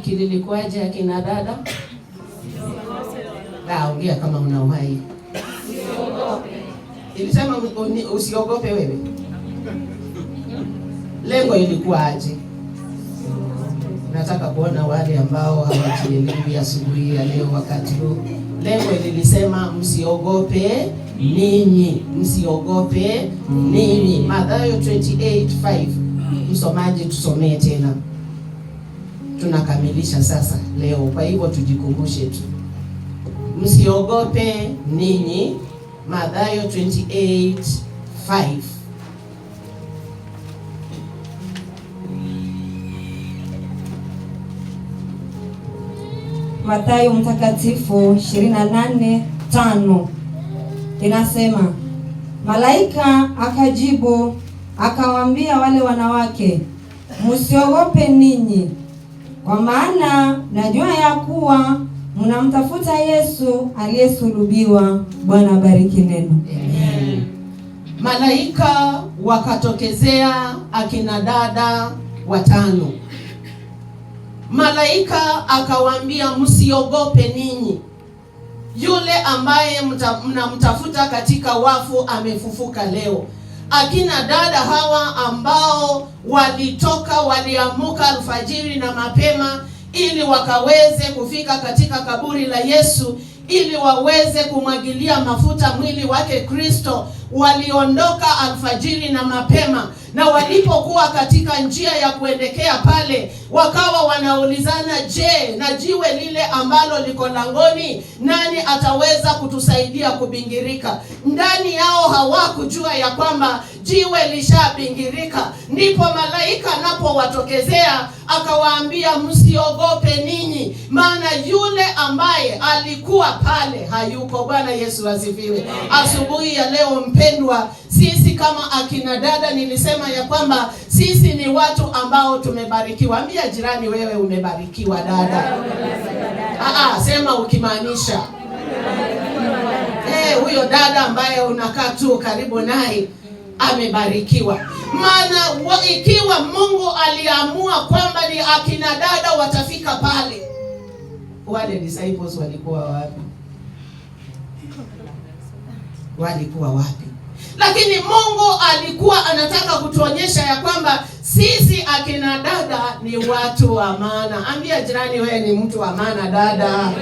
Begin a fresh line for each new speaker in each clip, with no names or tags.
Lilikuwaje akina dada? Ongea kama una uhai. Ilisema usiogope wewe. Lengo ilikuwaje? Nataka kuona wale ambao hawajielewi asubuhi ya leo wakati huu. Lengo lilisema msiogope ninyi, msiogope ninyi. Mathayo 28:5. Msomaji tusomee tena. Tunakamilisha sasa leo, kwa hivyo tujikumbushe tu. Msiogope ninyi, Mathayo 28:5.
Mathayo mtakatifu 28:5 inasema, malaika akajibu akawaambia wale wanawake, msiogope ninyi, kwa maana najua ya kuwa mnamtafuta Yesu aliyesulubiwa. Bwana bariki neno.
Amen. Malaika wakatokezea akina dada 5. Malaika akawaambia msiogope ninyi. Yule ambaye mnamtafuta katika wafu amefufuka leo. Akina dada hawa ambao waliamuka alfajiri na mapema ili wakaweze kufika katika kaburi la Yesu, ili waweze kumwagilia mafuta mwili wake Kristo, waliondoka alfajiri na mapema, na walipokuwa katika njia ya kuelekea pale, wakawa wanaulizana, je, na jiwe lile ambalo liko langoni, nani ataweza kutusaidia kubingirika? Ndani yao hawakujua ya kwamba jiwe lishabingirika. Ndipo malaika anapowatokezea akawaambia msiogope ninyi, maana yule ambaye alikuwa pale hayuko. Bwana Yesu asifiwe. Asubuhi ya leo mpendwa, sisi kama akina dada nilisema ya kwamba sisi ni watu ambao tumebarikiwa. Ambia jirani, wewe umebarikiwa dada. Sema ukimaanisha. Huyo dada ambaye unakaa tu karibu naye amebarikiwa. Maana ikiwa Mungu aliamua kwamba ni akina dada watafika pale, wale disciples walikuwa wapi? Walikuwa wapi? Lakini Mungu alikuwa anataka kutuonyesha ya kwamba sisi akina dada ni watu wa maana. Ambia jirani, wewe ni mtu wa maana dada.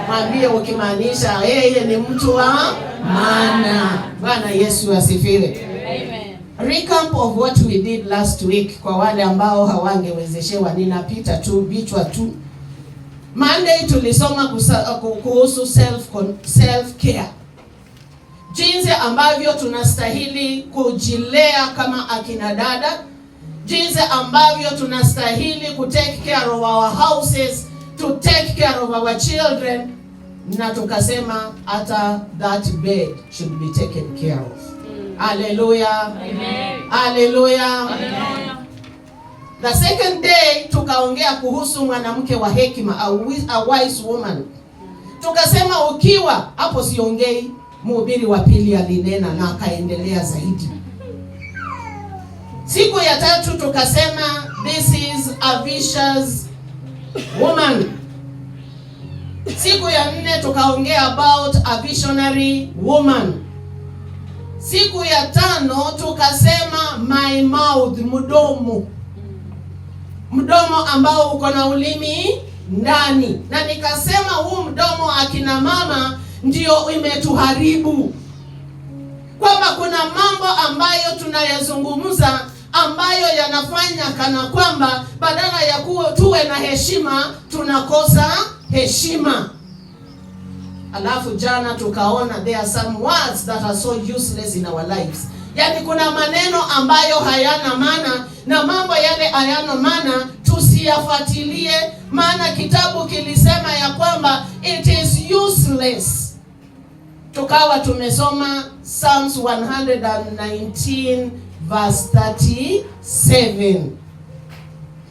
Mwambie ukimaanisha yeye ni mtu wa maana. Bwana Yesu asifiwe. Amen. Recap of what we did last week, kwa wale ambao hawangewezeshewa, ninapita tu vichwa tu. Monday tulisoma kuhusu self care. Jinsi ambavyo tunastahili kujilea kama akina dada, jinsi ambavyo tunastahili to take care of our houses, to take care of our children, na tukasema hata that bed should be taken care of. Hallelujah. Amen. Hallelujah. Amen. The second day tukaongea kuhusu mwanamke wa hekima, a wise woman. Tukasema ukiwa hapo, siongei mhubiri wa pili alinena na akaendelea zaidi. Siku ya tatu tukasema this is a vicious woman. Siku ya 4 tukaongea about a visionary woman. Siku ya 5 tukasema my mouth, mdomo ambao uko na ulimi ndani, na nikasema huu mdomo akina mama ndio imetuharibu, kwamba kuna mambo ambayo tunayazungumza ambayo yanafanya kana kwamba badala ya kuwa tuwe na heshima tunakosa heshima. Alafu jana tukaona there are some words that are so useless in our lives. Yaani kuna maneno ambayo hayana maana, na mambo yale hayana maana tusiyafuatilie, maana kitabu kilisema ya kwamba it is useless. Tukawa tumesoma Psalms 119 verse 37.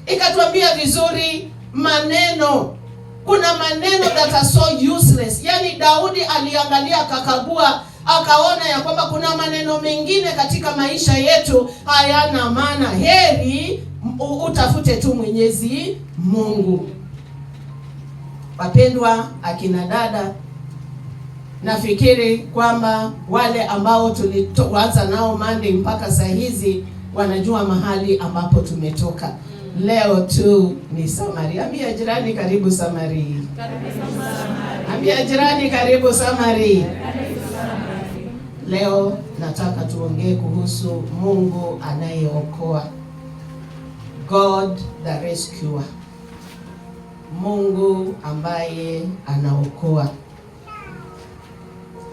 Ikatuambia vizuri maneno. Kuna maneno that are so useless. Yaani Daudi aliangalia akakagua, akaona ya kwamba kuna maneno mengine katika maisha yetu hayana maana. Heri utafute tu Mwenyezi Mungu. Wapendwa akina dada, nafikiri kwamba wale ambao tulianza nao Monday mpaka saa hizi wanajua mahali ambapo tumetoka. Leo tu ni summary. Ambia jirani karibu summary. Ambia jirani karibu summary. Leo nataka tuongee kuhusu Mungu anayeokoa. God the rescuer. Mungu ambaye anaokoa.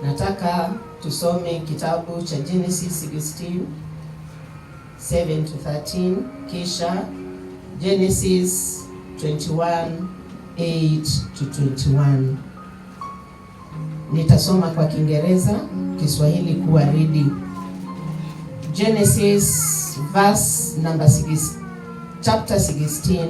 Nataka tusome kitabu cha Genesis 16:7-13, kisha Genesis 21:8-21. Nitasoma kwa Kiingereza, Kiswahili kuwa ready. Genesis verse number 6, chapter 16.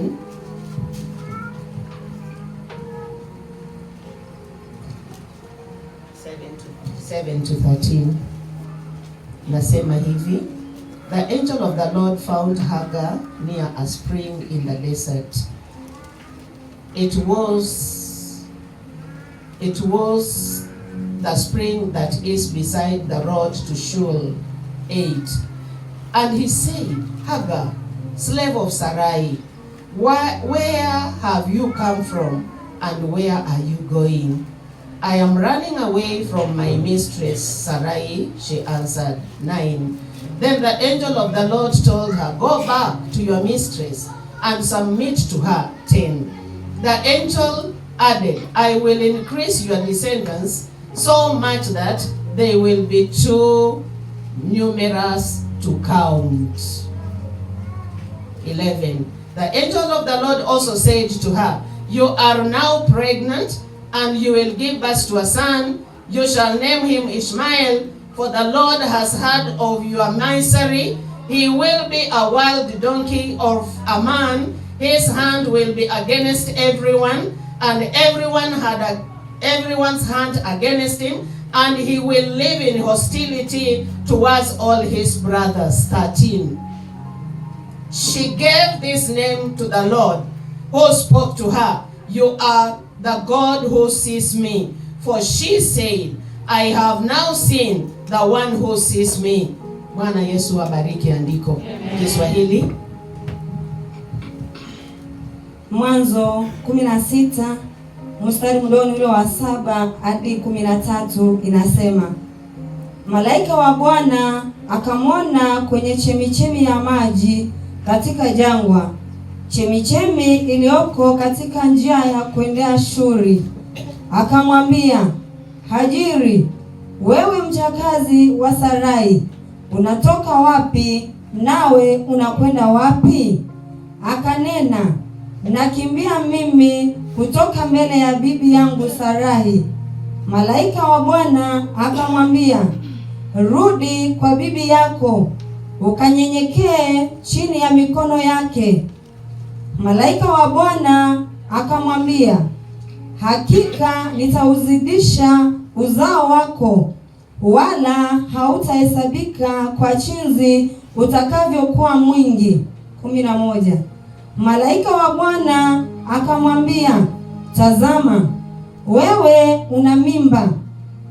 7-13. Nasema hivi: The angel of the Lord found Hagar near a spring in the desert. It was the spring that is beside the road to Shul 8. And he said, Hagar, slave of Sarai, where have you come from, and where are you going? I am running away from my mistress Sarai, she answered. 9. Then the angel of the Lord told her, Go back to your mistress and submit to her. 10. The angel added, I will increase your descendants so much that they will be too numerous to count. 11. The angel of the Lord also said to her, You are now pregnant, and you will give birth to a son. You shall name him Ishmael, for the Lord has heard of your misery. He will be a wild donkey of a man. His hand will be against everyone, and everyone's hand against him, and he will live in hostility towards all his brothers. 13. She gave this name to the Lord, who spoke to her, You are the God who sees me. For she said, I have now seen the one who sees me. Bwana Yesu abariki andiko. Kiswahili.
Mwanzo 16 mstari mdoni ule wa 7 hadi 13 inasema, Malaika wa Bwana akamwona kwenye chemichemi ya maji katika jangwa, chemichemi iliyoko katika njia ya kuendea Shuri. Akamwambia, Hajiri, wewe mjakazi wa Sarai, unatoka wapi, nawe unakwenda wapi? Akanena, nakimbia mimi kutoka mbele ya bibi yangu Sarai. Malaika wa Bwana akamwambia, rudi kwa bibi yako, ukanyenyekee chini ya mikono yake. Malaika wa Bwana akamwambia, hakika nitauzidisha uzao wako wala hautahesabika kwa chinzi utakavyokuwa mwingi. 11. Malaika wa Bwana akamwambia, tazama, wewe una mimba,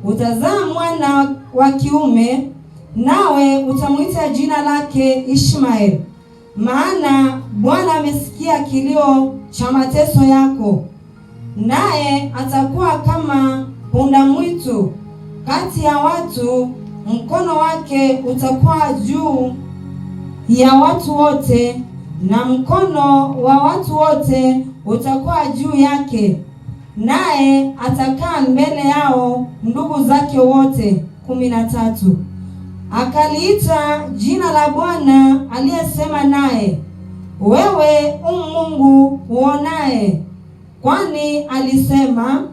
utazaa mwana wa kiume, nawe utamwita jina lake Ishmaeli, maana Bwana amesikia kilio cha mateso yako, naye atakuwa kama punda mwitu kati ya watu, mkono wake utakuwa juu ya watu wote, na mkono wa watu wote utakuwa juu yake, naye atakaa mbele yao ndugu zake wote. 13. Akaliita jina la Bwana aliyesema naye, wewe Mungu uonaye, kwani alisema,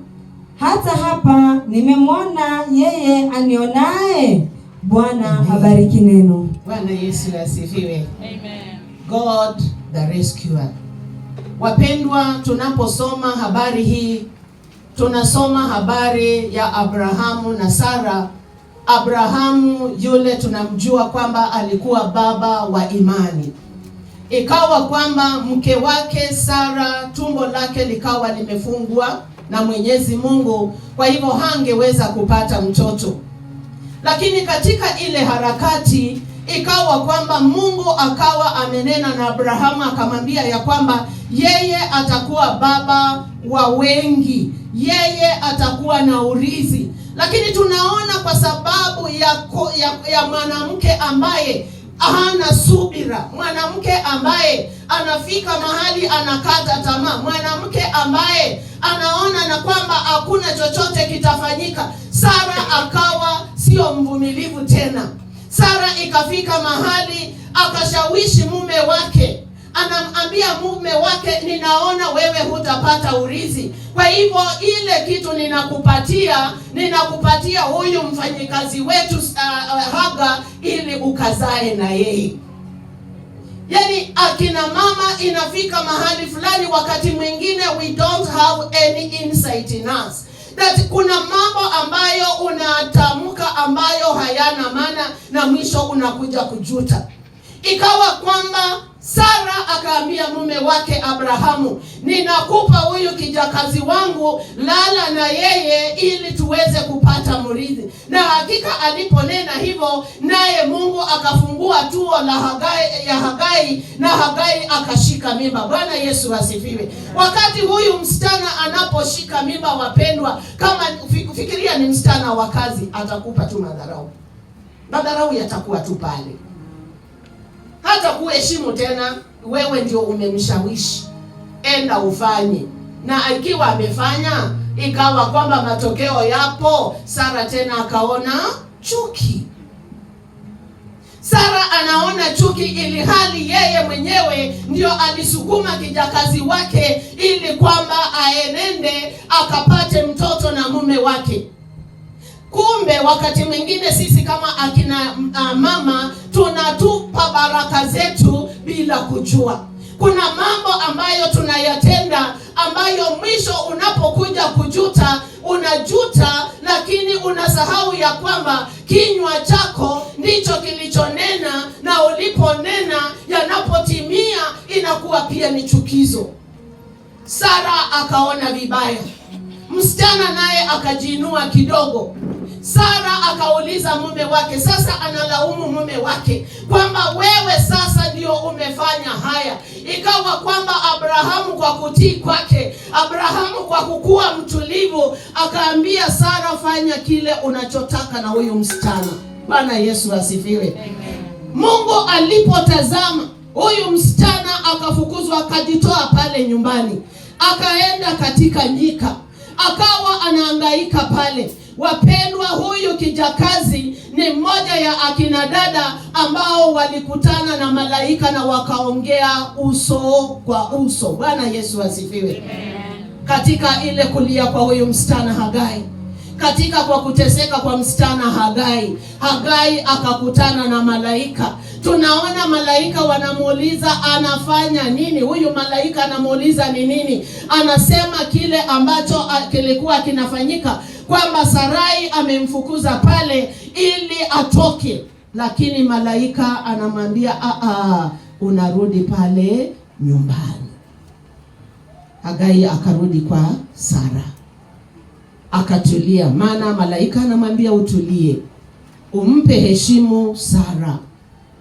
hata hapa nimemwona yeye anionaye. Bwana abariki neno.
Bwana Yesu asifiwe.
Amen.
God the rescuer. Wapendwa, tunaposoma habari hii, tunasoma habari ya Abrahamu na Sara. Abrahamu yule tunamjua kwamba alikuwa baba wa imani. Ikawa kwamba mke wake Sara, tumbo lake likawa limefungwa na Mwenyezi Mungu, kwa hivyo hangeweza kupata mtoto. Lakini katika ile harakati ikawa kwamba Mungu akawa amenena na Abrahamu, akamwambia ya kwamba yeye atakuwa baba wa wengi, yeye atakuwa na urithi. Lakini tunaona kwa sababu ya mwanamke ambaye hana subira, mwanamke ambaye anafika mahali anakata tamaa, mwanamke ambaye anaona na kwamba hakuna chochote kitafanyika, Sara akawa sio mvumilivu tena. Sara ikafika mahali akashawishi mume wake, anamwambia mume wake, ninaona wewe hutapata urithi, kwa hivyo ile kitu ninakupatia huyu mfanyikazi wetu Haga ili ukazae na yeye. Yani akina mama inafika mahali fulani, wakati mwingine we don't have any insight in us, that kuna mambo ambayo unatamka ambayo hayana maana na mwisho unakuja kujuta. Ikawa kwamba Sara akaambia mume wake Abrahamu, ninakupa huyu kijakazi wangu, lala na yeye ili tuweze kupata mrithi. Na hakika aliponena hivyo, naye Mungu akafungua tuo la Hagai na Hagai akashika mimba. Bwana Yesu asifiwe. Wakati huyu msichana anaposhika mimba, wapendwa, kama fikiria ni msichana wa kazi, atakupa tu madharau. Madharau yatakuwa tu pale, hata kuheshimu tena. Wewe ndio umemshawishi, enda ufanye. Na ikiwa amefanya, ikawa kwamba matokeo yapo, Sara tena akaona chuki. Sara anaona chuki, ili hali yeye mwenyewe ndio alisukuma kijakazi wake ili kwamba aenende akapate mtoto na mume wake. Kumbe wakati mwingine sisi kama akina mama tunatupa baraka zetu bila kujua. Kuna mambo ambayo tunayatenda ambayo mwisho unapokuja kujuta, unajuta, lakini unasahau ya kwamba kinywa chako ndicho kilichonena, na uliponena yanapotimia inakuwa pia ni chukizo. Sara akaona vibaya, msichana naye akajiinua kidogo. Sara akauliza mume wake, sasa analaumu mume wake kwamba wewe sasa ndio umefanya haya. Ikawa kwamba Abrahamu kwa kutii kwake, Abrahamu kwa kukuwa mtulivu, akaambia Sara, fanya kile unachotaka na huyu msichana. Bwana Yesu asifiwe. Amen. Mungu alipotazama huyu msichana akafukuzwa, akajitoa pale nyumbani, akaenda katika nyika, akawa anahangaika pale. Wapendwa, huyu kijakazi ni mmoja ya akina dada ambao walikutana na malaika na wakaongea uso kwa uso. Bwana Yesu asifiwe. Katika ile kulia kwa huyu msichana Hagai, katika kwa kuteseka kwa msichana Hagai akakutana na malaika. Tunaona malaika wanamuuliza anafanya nini. Huyu malaika anamuuliza ni nini, anasema kile ambacho kilikuwa kinafanyika kwamba Sarai amemfukuza pale ili atoke, lakini malaika anamwambia unarudi pale nyumbani. Hagai akarudi kwa Sara, akatulia, maana malaika anamwambia utulie, umpe heshimu Sara.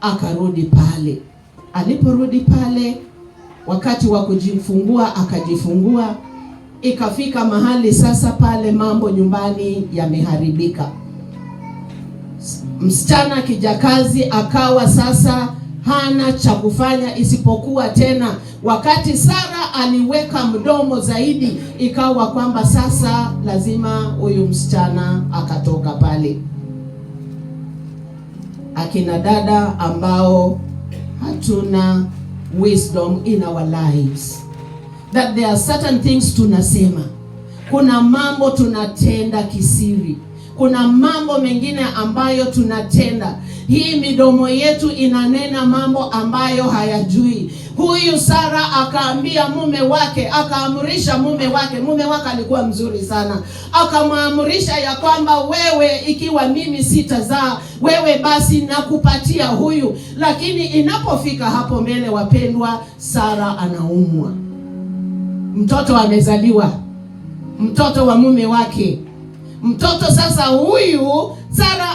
Akarudi pale. Aliporudi pale, wakati wa kujifungua akajifungua. Ikafika mahali sasa pale mambo nyumbani yameharibika. Msichana kijakazi akawa sasa hana cha kufanya isipokuwa tena, wakati Sara aliweka mdomo zaidi, ikawa kwamba sasa lazima huyu msichana akatoka pale. Akina dada ambao hatuna wisdom in our lives, that there are certain things tunasema, kuna mambo tunatenda kisiri, kuna mambo mengine ambayo tunatenda, hii midomo yetu inanena mambo ambayo hayajui. Huyu Sara akaambia mume wake, akaamrisha mume wake alikuwa mzuri sana, akamwamrisha ya kwamba wewe, ikiwa mimi sitazaa, wewe basi nakupatia huyu. Lakini inapofika hapo mbele, wapendwa, Sara anaumwa. Mtoto amezaliwa, mtoto wa mume wake. Mtoto sasa huyu Sara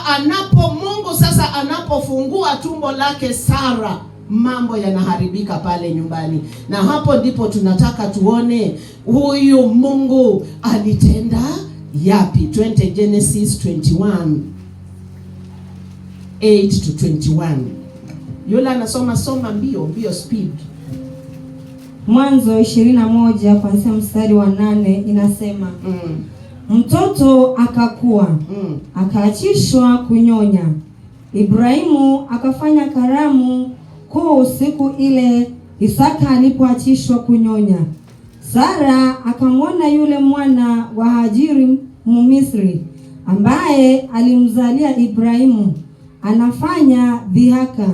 Mungu sasa anapofungua tumbo lake Sara, mambo yanaharibika pale nyumbani. Na hapo ndipo tunataka tuone huyu Mungu alitenda yapi. 20 Genesis 21 8 to 21. Yule anasoma mbio speed.
Mwanzo 21 kuanzia mstari wa 8 inasema mtoto akakua, akaachishwa kunyonya. Ibrahimu akafanya karamu kuu siku ile Isaka alipoachishwa kunyonya. Sara akamwona yule mwana wa Hajiri Mmisri ambaye alimzalia Ibrahimu anafanya dhihaka.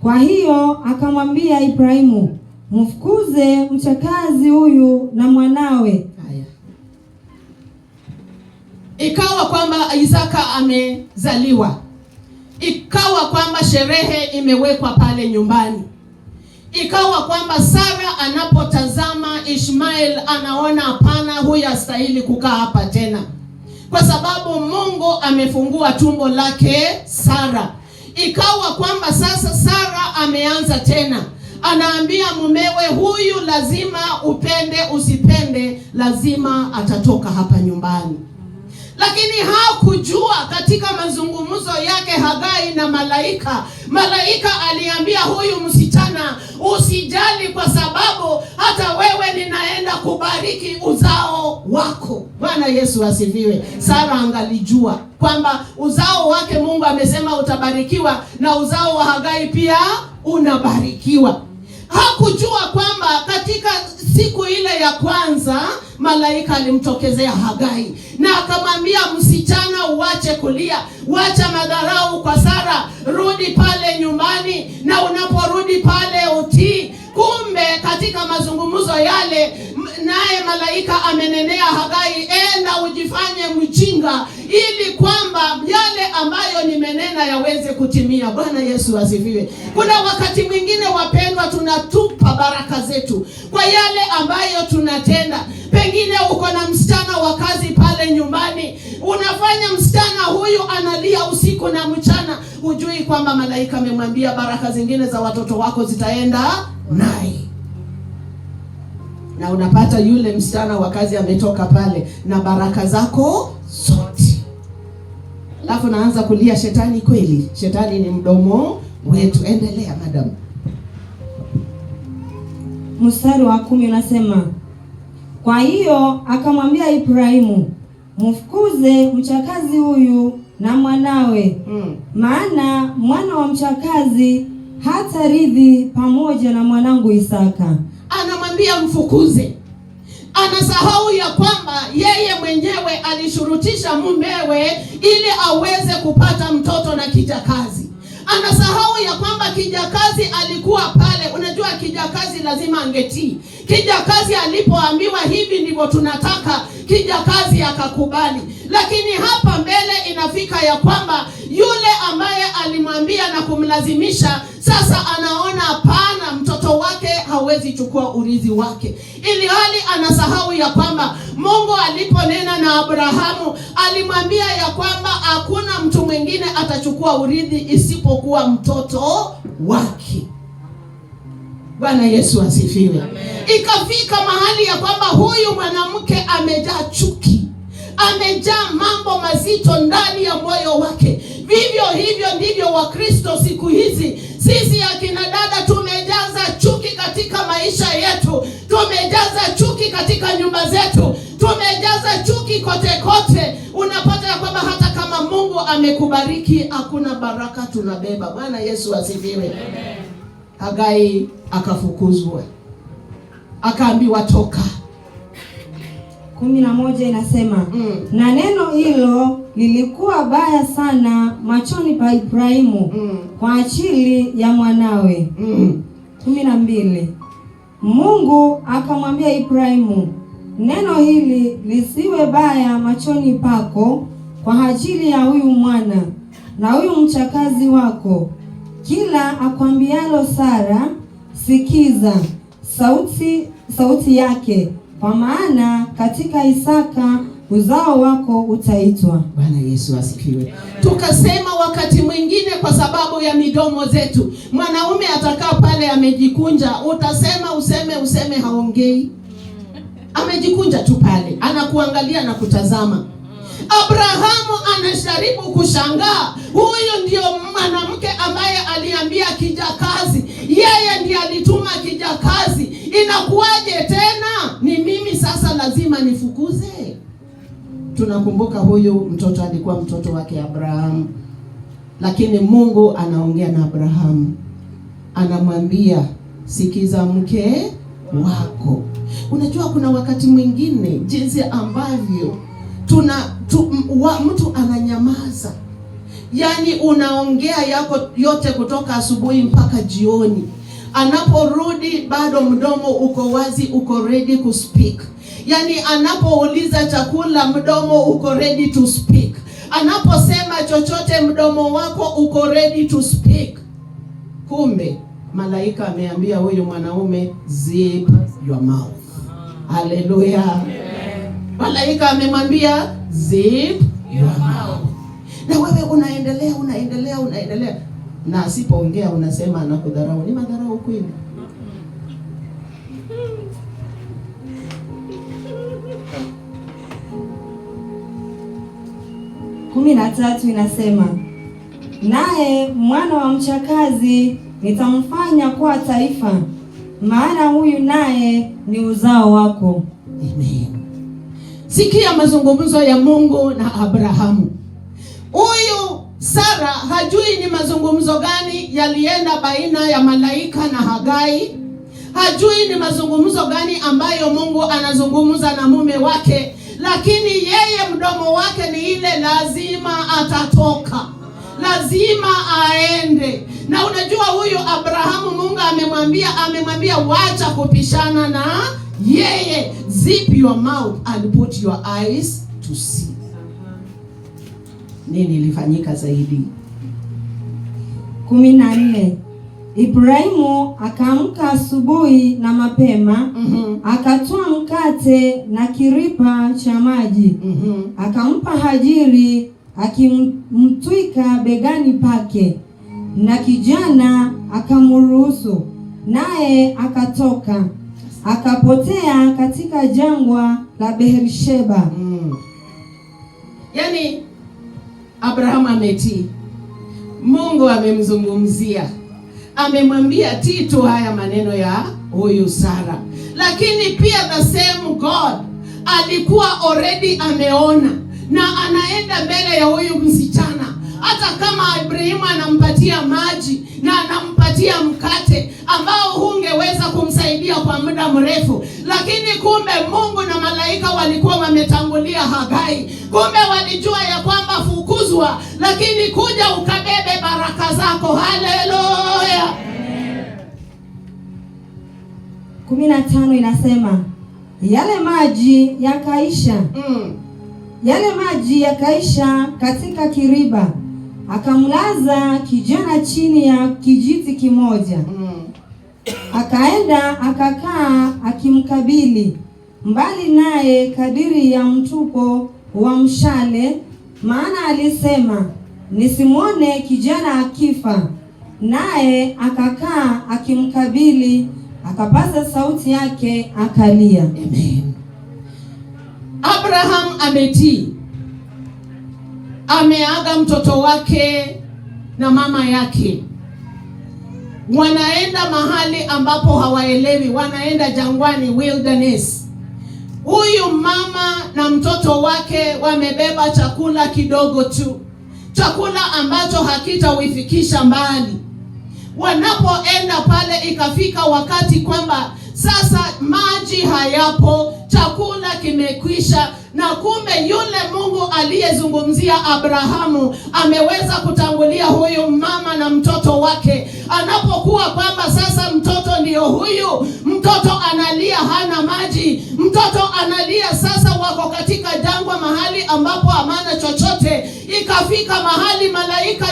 Kwa hiyo akamwambia Ibrahimu, mfukuze mchakazi huyu na mwanawe.
Ikawa kwamba Isaka amezaliwa. Ikawa kwamba sherehe imewekwa pale nyumbani. Ikawa kwamba Sara anapotazama Ishmael anaona hapana, huyu hastahili kukaa hapa tena, kwa sababu Mungu amefungua tumbo lake Sara. Ikawa kwamba sasa Sara ameanza tena, anaambia mumewe, huyu lazima upende usipende, lazima atatoka hapa nyumbani. Lakini hakujua katika mazungumzo yake Hagai na malaika aliambia huyu msichana, usijali kwa sababu hata wewe ninaenda kubariki uzao wako. Bwana Yesu asifiwe. Sara angalijua kwamba uzao wake Mungu amesema utabarikiwa, na uzao wa Hagai pia unabarikiwa. Hakujua kwamba katika siku ile ya kwanza malaika alimtokezea Hagai na akamwambia, msichana, uache kulia, wacha madharau kwa Sara, rudi pale nyumbani, na unaporudi pale utii. Kumbe katika mazungumzo yale, naye malaika amenenea Hagai, enda ujifanye mjinga ili kwamba yale ambayo nimenena yaweze kutimia. Bwana Yesu asifiwe. Kuna wakati mwingine, wapendwa, tunatupa baraka zetu kwa yale ambayo tunatenda. Pengine uko na msichana wa kazi pale nyumbani, unafanya msichana huyu analia usiku na mchana, hujui kwamba malaika amemwambia baraka zingine za watoto wako zitaenda naye. Na unapata yule msichana wa kazi ametoka pale na baraka zako zote. Alafu naanza kulia, shetani kweli. Shetani ni mdomo wetu. Endelea madam.
Mstari wa 10 unasema, kwa hiyo akamwambia Ibrahimu, mfukuze mchakazi huyu na mwanawe, maana mwana wa mchakazi hataridhi pamoja na mwanangu Isaka.
Anamwambia mfukuze. Anasahau ya kwamba yeye mwenyewe alishurutisha mumewe ili aweze kupata mtoto na kijakazi. Anasahau ya kwamba kijakazi alikuwa pale. Unajua kijakazi lazima angetii. Kijakazi alipoambiwa hivi ndivyo tunataka, kijakazi akakubali. Lakini hapa mbele inafika ya kwamba yule ambaye alimwambia na kumlazimisha, sasa anaona hapana, mtoto wake hawezi chukua urithi wake. Ili hali anasahau ya kwamba Mungu aliponena na Abrahamu alimwambia ya kwamba hakuna mtu mwingine atachukua urithi isipokuwa mtoto wake. Bwana Yesu asifiwe. Amen. Ikafika mahali ya kwamba huyu mwanamke amejaa chuki, amejaa mambo mazito ndani ya moyo wake. Vivyo hivyo ndivyo Wakristo siku hizi. Sisi akina dada tumejaza chuki katika maisha yetu, tumejaza chuki katika nyumba zetu, tumejaza chuki kote kote. Unapata ya kwamba hata kama Mungu amekubariki hakuna baraka tunabeba. Bwana Yesu asifiwe. Amen. Hagai akafukuzwa, akaambiwa toka.
11 inasema na neno hilo lilikuwa baya sana machoni pa Ibrahimu kwa ajili ya mwanawe. 12 Mungu akamwambia Ibrahimu, neno hili lisiwe baya machoni pako kwa ajili ya huyu mwana na huyu mchakazi wako. Kila akwambialo Sara, sikiza sauti yake, kwa maana katika Isaka uzao wako utaitwa.
Bwana Yesu asifiwe. Tukasema wakati mwingine kwa sababu ya midomo zetu, mwanaume atakaa pale amejikunja, utasema useme haongei. Amejikunja tu pale, anakuangalia na kutazama. Abrahamu anajaribu kushangaa, huyu ndio mwanamke ambaye aliambia kijakazi, yeye ndiye alituma kijakazi. Inakuwaje tena ni mimi sasa lazima nifukuze? Tunakumbuka huyu mtoto alikuwa mtoto wake Abrahamu. Lakini Mungu anaongea na Abrahamu, anamwambia sikiza mke wako. Unajua kuna wakati mwingine jinsi ambavyo mtu ananyamaza. Yaani unaongea yako yote kutoka asubuhi mpaka jioni. Anaporudi bado mdomo uko wazi, uko ready to speak. Yaani anapouliza chakula mdomo uko ready to speak. Anaposema chochote mdomo wako uko ready to speak. Kumbe malaika ameambia huyu mwanaume zip your mouth. Hallelujah. Malaika amemwambia zip your mouth. Na wewe unaendelea. Na asipoongea unasema anakudharau. Ni madharau kweli?
13 inasema, naye mwana wa mchakazi nitamfanya kuwa taifa, maana huyu naye ni uzao wako.
Amen. Sikia mazungumzo ya Mungu na Abrahamu. Huyu Sara hajui ni mazungumzo gani yalienda baina ya malaika na Hagai. Hajui ni mazungumzo gani ambayo Mungu anazungumza na mume wake. Lakini yeye mdomo wake ni ile lazima atatoka, lazima aende. Na unajua huyu Abrahamu Mungu amemwambia wacha kupishana na yeye. Zip your mouth and put your eyes to see. Nini ilifanyika zaidi?
14 Ibrahimu akaamka asubuhi na mapema, akatoa mkate na kiripa cha maji, akampa Hajiri akimtwika begani pake, na kijana akamruhusu, naye akatoka akapotea katika jangwa la Beersheba.
Yaani Abrahamu ametii. Mungu amemzungumzia. Amemwambia tii tu haya maneno ya huyu Sara. Lakini pia the same God alikuwa already ameona na anaenda mbele ya huyu msichana. Hata kama Ibrahimu anampatia maji na anampatia mkate ambao hungeweza kumsaidia kwa muda mrefu, lakini kumbe Mungu na malaika walikuwa wametangulia Hagai. Kumbe walijua ya kwamba fukuzwa kubatizwa, lakini kuja ukabebe baraka zako. Haleluya.
15 inasema yale maji yakaisha katika kiriba, akamlaza kijana chini ya kijiti kimoja. Akaenda akakaa akimkabili mbali naye kadiri ya mtupo wa mshale, maana alisema nisimwone kijana akifa. Naye akakaa akimkabili, akapaza sauti yake akalia.
Amen. Abraham ametii, ameaga mtoto wake na mama yake, wanaenda mahali ambapo hawaelewi, wanaenda jangwani, wilderness. Huyu mama na mtoto wake wamebeba chakula kidogo tu, chakula ambacho hakitauifikisha mbali. Wanapoenda pale, ikafika wakati kwamba sasa maji hayapo, chakula kimekwisha, na kumbe yule Mungu aliyezungumzia Abrahamu ameweza kutangulia huyu mama na mtoto wake. Anapokuwa kwamba sasa mtoto ndio huyu, mtoto analia, hana maji, mtoto analia, sasa wako katika jangwa, mahali ambapo hamana chochote. Ikafika mahali malaika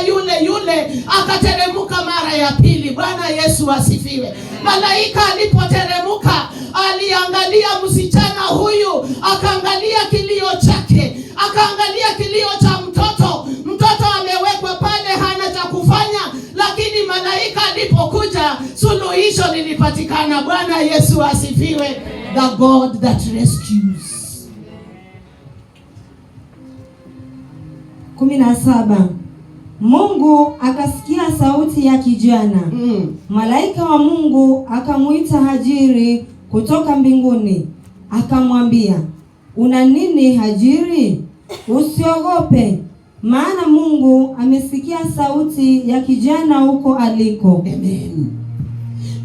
yule akateremka mara ya pili. Bwana Yesu asifiwe. Malaika alipoteremka, aliangalia msichana huyu, akaangalia kilio chake, akaangalia kilio cha mtoto. Mtoto amewekwa pale, hana cha kufanya, lakini malaika alipokuja, suluhisho lilipatikana. Bwana Yesu asifiwe. The God that rescues.
17 Mungu akasikia sauti ya kijana. Malaika wa Mungu akamuita Hajiri kutoka mbinguni, akamwambia, una nini Hajiri? Usiogope, maana Mungu amesikia sauti ya kijana huko aliko.
Amen.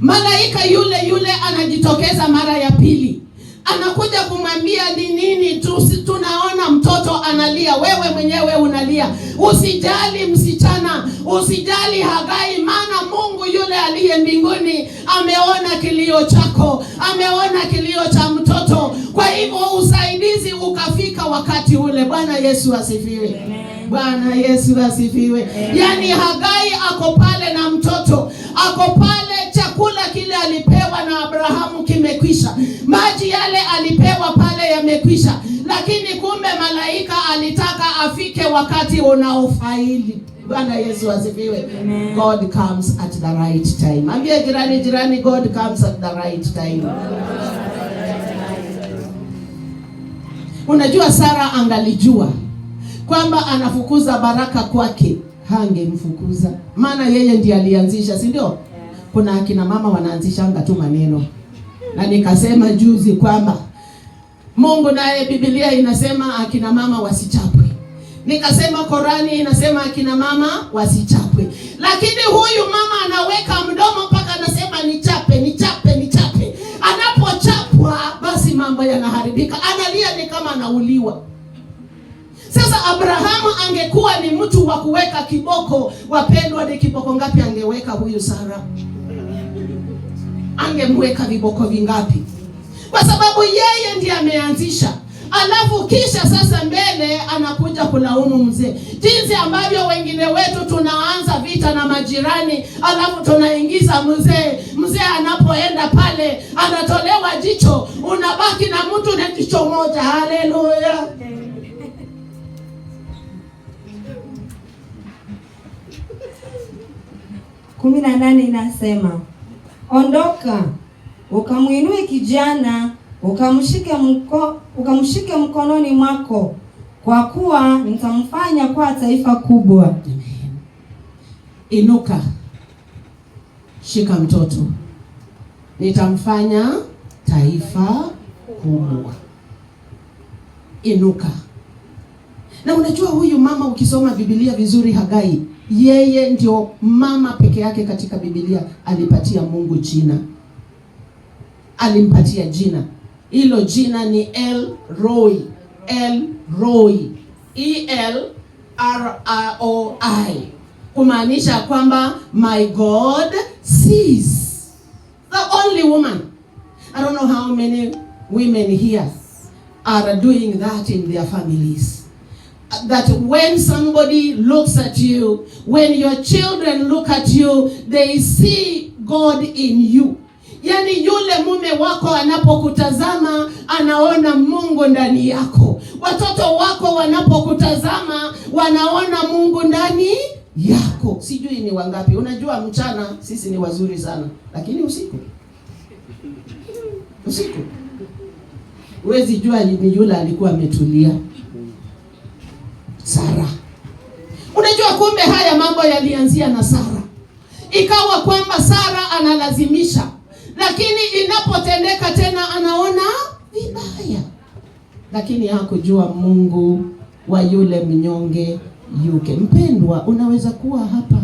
Malaika yule anajitokeza mara ya pili, anakuja kumwambia ni nini? Tunaona mtoto analia, wewe mwenyewe unalia. Usijali msichana, usijali Hagai, maana Mungu yule aliye mbinguni ameona kilio chako, ameona kilio cha mtoto. Kwa hivyo usaidizi ukafika wakati ule. Bwana Yesu asifiwe. Bwana Yesu asifiwe. Yaani Hagai ako pale na mtoto, ako pale, chakula kile alipewa na Abrahamu kimekwisha, maji yale alipewa pale yamekwisha, lakini kumbe malaika alitaka afike wakati unaofaili. Bwana Yesu asifiwe. God comes at the right time. Ambia jirani, God comes at the right time. Unajua Sara angalijua kwamba anafukuza baraka kwake, hangemfukuza, maana yeye ndiye alianzisha, si ndio? Kuna akina mama wanaanzishanga tu maneno, na nikasema juzi kwamba Mungu naye Biblia inasema akina mama wasichapwe. Nikasema Korani inasema akina mama wasichapwe, lakini huyu mama anaweka mdomo mpaka anasema nichape. Anapochapwa basi mambo yanaharibika, analia ni kama anauliwa. Sasa Abrahamu angekuwa ni mtu wa kuweka kiboko, wapendwa, ni kiboko ngapi angeweka huyu Sara? Angemweka viboko vingapi? Kwa sababu yeye ndiye ameanzisha. Alafu kisha sasa mbele anakuja kulaumu mzee. Jinsi ambavyo wengine wetu tunaanza vita na majirani, alafu tunaingiza mzee. Mzee anapoenda pale anatolewa jicho, unabaki na mtu na jicho moja. Haleluya.
Kumi na 8 inasema, ondoka ukamwinue kijana, ukamshike mkononi mwako, kwa kuwa nitamfanya kwa taifa kubwa.
Inuka, shika mtoto, nitamfanya taifa kubwa. Inuka. Na unajua huyu mama, ukisoma Biblia vizuri, Hagai, yeye ndio mama peke yake katika Biblia alipatia Mungu jina. Alimpatia jina. Hilo jina ni El Roi. El Roi. El ROI, kumaanisha kwamba my God sees. The only woman. I don't know how many women here are doing that in their families. That when somebody looks at you, when your children look at you, they see God in you. Yani yule mume wako anapokutazama anaona Mungu ndani yako. Watoto wako wanapokutazama wanaona Mungu ndani yako. Sijui ni wangapi. Unajua mchana sisi ni wazuri sana, lakini usiku huwezi jua ni yule alikuwa ametulia. Sara. Unajua kumbe haya mambo yalianzia na Sara. Ikawa kwamba Sara analazimisha, lakini inapotendeka tena anaona vibaya. Lakini hakujua Mungu wa yule mnyonge yuke. Mpendwa, unaweza kuwa hapa,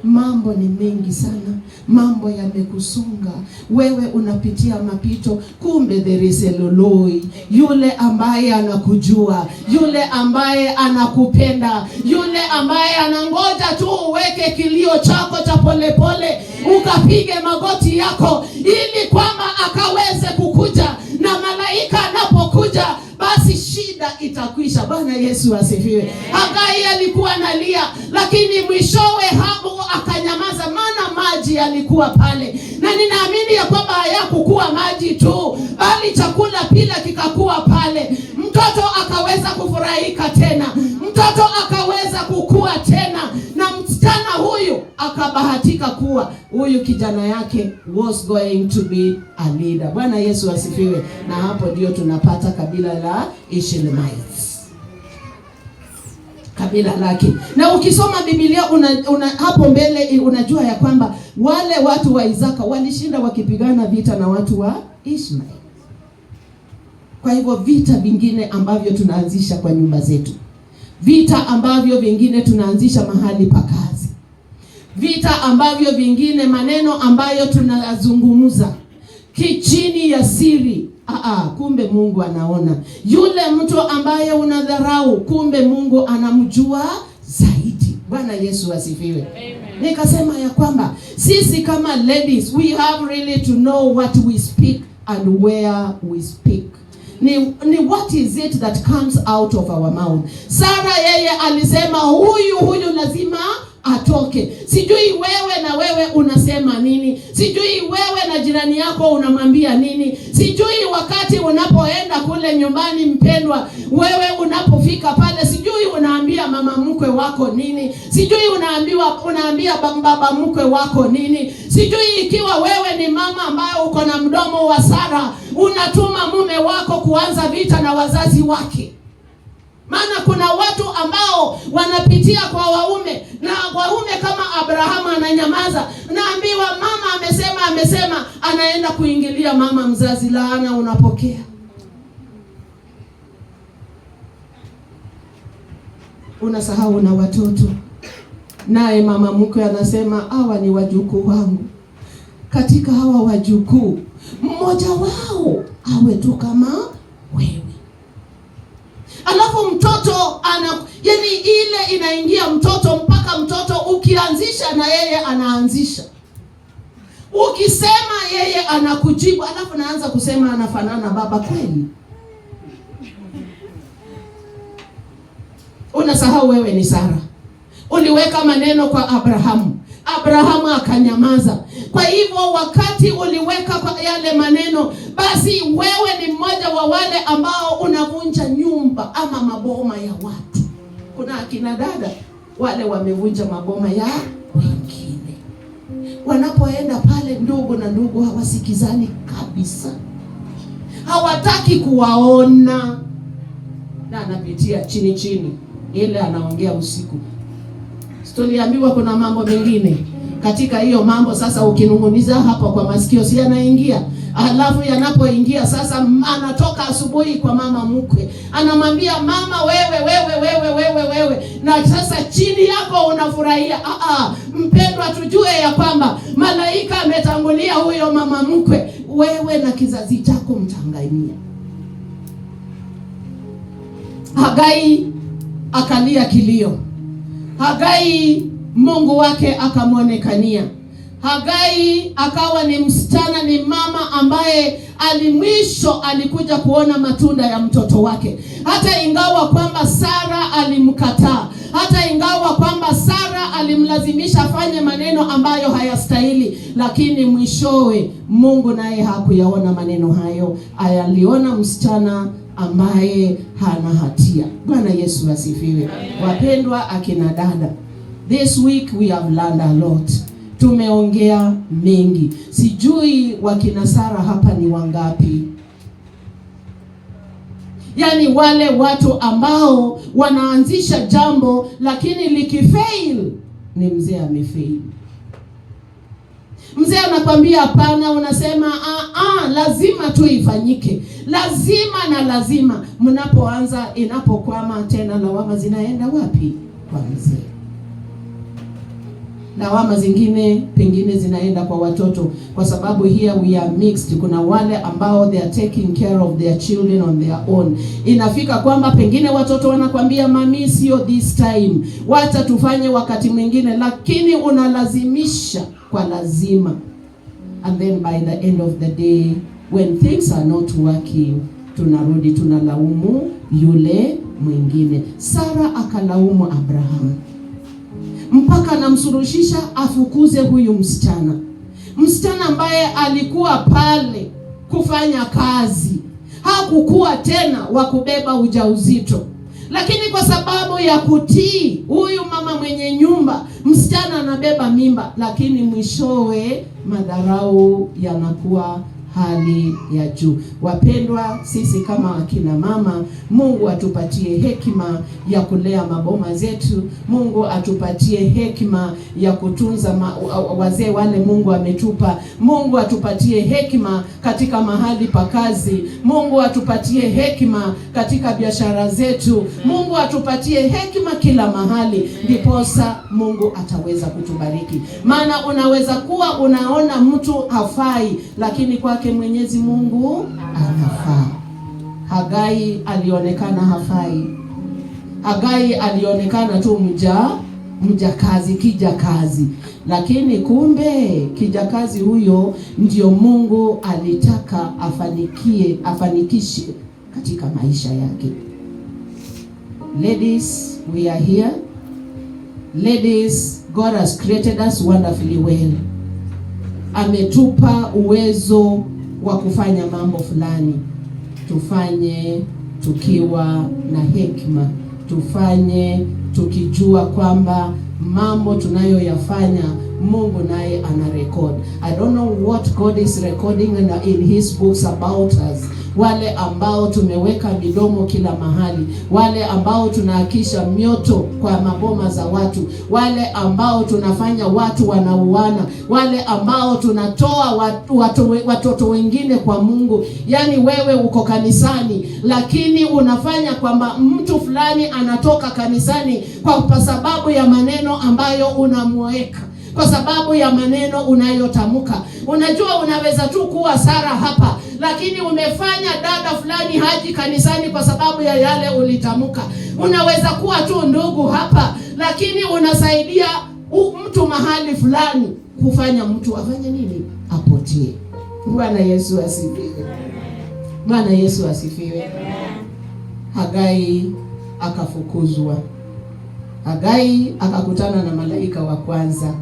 mambo ni mengi sana, mambo yamekusonga, wewe unapitia mapito, kumbe there is Eloi, yule ambaye anakujua, yule ambaye anakupenda, yule ambaye anangoja tu uweke kilio chako cha polepole, ukapige magoti yako ili kwamba akaweze kukuja, na malaika anapokuja basi shida itakwisha. Bwana Yesu asifiwe. Hagai alikuwa analia, lakini mwishowe hapo akanyamaza, maana maji yalikuwa pale. Na ninaamini ya kwamba hayakuwa maji tu, bali chakula pia kikakuwa pale. Mtoto akaweza kufurahika tena, mtoto akaweza kukua tena, na msichana huyu akabahatika kuwa huyu kijana yake was going to be a leader. Bwana Yesu asifiwe. Na hapo ndio tunapata kabila la Ishmaelites, kabila lake. Na ukisoma Biblia hapo mbele unajua ya kwamba wale watu wa Isaka walishinda wakipigana vita na watu wa Ishmael. Kwa hivyo vita vingine ambavyo tunaanzisha kwa nyumba zetu, vita ambavyo vingine tunaanzisha mahali pa kazi, vita ambavyo vingine maneno ambayo tunazungumza kichini ya siri, kumbe Mungu anaona. Yule mtu ambaye unadharau, kumbe Mungu anamjua zaidi. Bwana Yesu asifiwe. Amen. Nikasema ya kwamba sisi kama ladies, we have really to know what we speak and where we speak. Ni what is it that comes out of our mouth. Sara yeye alisema huyu lazima atoke. Sijui wewe na wewe unasema nini, sijui wewe na jirani yako unamwambia nini, sijui wakati unapoenda kule nyumbani mpendwa, wewe unapofika pale, sijui unaambia mama mkwe wako nini, sijui unaambia baba mkwe wako nini, sijui ikiwa wewe ni mama ambaye uko na mdomo wa Sara, unatuma mume wako kuanza vita na wazazi wake. Maana kuna watu ambao wanapitia kwa waume, na waume kama Abrahamu ananyamaza, naambiwa mama amesema, anaenda kuingilia mama mzazi, laana unapokea. Unasahau na watoto, naye mama mkwe anasema hawa ni wajukuu wangu, katika hawa wajukuu mmoja wao awe tu kama wewe. Alafu mtoto yani ile inaingia mtoto, mpaka mtoto ukianzisha na yeye anaanzisha, ukisema yeye anakujibu, alafu naanza kusema anafanana baba kweli. Unasahau wewe ni Sara. Uliweka maneno kwa Abrahamu akanyamaza. Kwa hivyo wakati uliweka kwa yale maneno, basi wewe ni mmoja wa wale ambao unavunja nyumba ama maboma ya watu. Kuna akina dada wale wamevunja maboma ya wengine. Wanapoenda pale, ndugu na ndugu hawasikizani kabisa, hawataki kuwaona, na anapitia chini ile anaongea usiku. Tuliambiwa kuna mambo mengine katika hiyo mambo. Sasa ukinunguniza hapa kwa masikio, si yanaingia, alafu yanapoingia sasa anatoka asubuhi kwa mama mkwe, anamwambia mama wewe, na sasa chini yako unafurahia. Mpendwa, tujue ya kwamba malaika ametangulia huyo mama mkwe, wewe na kizazi chako mtangania. Hagai akalia kilio, Hagai Mungu wake akamwonekania. Hagai akawa ni msichana, ni mama ambaye mwisho alikuja kuona matunda ya mtoto wake. Hata ingawa kwamba Sara alimkataa, hata ingawa kwamba Sara alimlazimisha afanye maneno ambayo hayastahili, lakini mwishowe Mungu naye hakuyaona maneno hayo. Aliona msichana ambaye hana hatia. Bwana Yesu asifiwe. Wapendwa akina dada, this week we have learned a lot. Tumeongea mengi. Sijui wakina Sara hapa ni wangapi? Yaani wale watu ambao wanaanzisha jambo lakini likifail ni mzee amefail. Mzee anakwambia hapana, unasema lazima tu ifanyike. Lazima na lazima. Mnapoanza inapokwama tena lawama zinaenda wapi? Kwa mzee. Lawama zingine pengine zinaenda kwa watoto, kwa sababu here we are mixed. Kuna wale ambao they are taking care of their children on their own. Inafika kwamba pengine watoto wanakwambia mami, sio this time, wacha tufanye wakati mwingine, lakini unalazimisha kwa lazima. And then by the end of the day, when things are not working, tunarudi tunalaumu yule mwingine. Sara akalaumu Abraham mpaka namsurushisha afukuze huyu msichana. Msichana ambaye alikuwa pale kufanya kazi, hakukuwa tena wa kubeba ujauzito. Lakini kwa sababu ya kutii huyu mama mwenye nyumba, msichana anabeba mimba, lakini mwishowe madharau yanakuwa hali ya juu. Wapendwa, sisi kama akina mama, Mungu atupatie hekima ya kulea maboma zetu. Mungu atupatie hekima ya kutunza wazee wale Mungu ametupa. Mungu atupatie hekima katika mahali pa kazi. Mungu atupatie hekima katika biashara zetu. Mungu atupatie hekima kila mahali, ndiposa Mungu ataweza kutubariki. Maana unaweza kuwa unaona mtu hafai, lakini kwake Mwenyezi Mungu anafaa. Hagai alionekana hafai. Hagai alionekana tu mjakazi, kijakazi. Lakini kumbe kijakazi huyo ndio Mungu alitaka afanikishe katika maisha yake. Ladies, we are here. Ladies, God has created us wonderfully well. Ametupa uwezo wa kufanya mambo fulani. Tufanye tukiwa na hekima. Tufanye tukijua kwamba mambo tunayoyafanya Mungu naye ana record. I don't know what God is recording in his books about us. Wale ambao tumeweka midomo kila mahali, wale ambao tunaakisha mioto kwa maboma za watu, wale ambao tunafanya watu wanauana, wale ambao tunatoa watoto wengine kwa Mungu. Yaani wewe uko kanisani, lakini unafanya kwamba mtu fulani anatoka kanisani kwa sababu ya maneno ambayo unamweka, kwa sababu ya maneno unayotamka. Unajua unaweza tu kuwa Sara hapa, lakini umefanya dada fulani haji kanisani kwa sababu ya yale ulitamka. Unaweza kuwa tu ndugu hapa, lakini unasaidia mtu mahali fulani kufanya mtu afanye nini? Apotee. Bwana Yesu asifiwe. Bwana Yesu asifiwe. Hagai akafukuzwa. Hagai akakutana na malaika wa kwanza.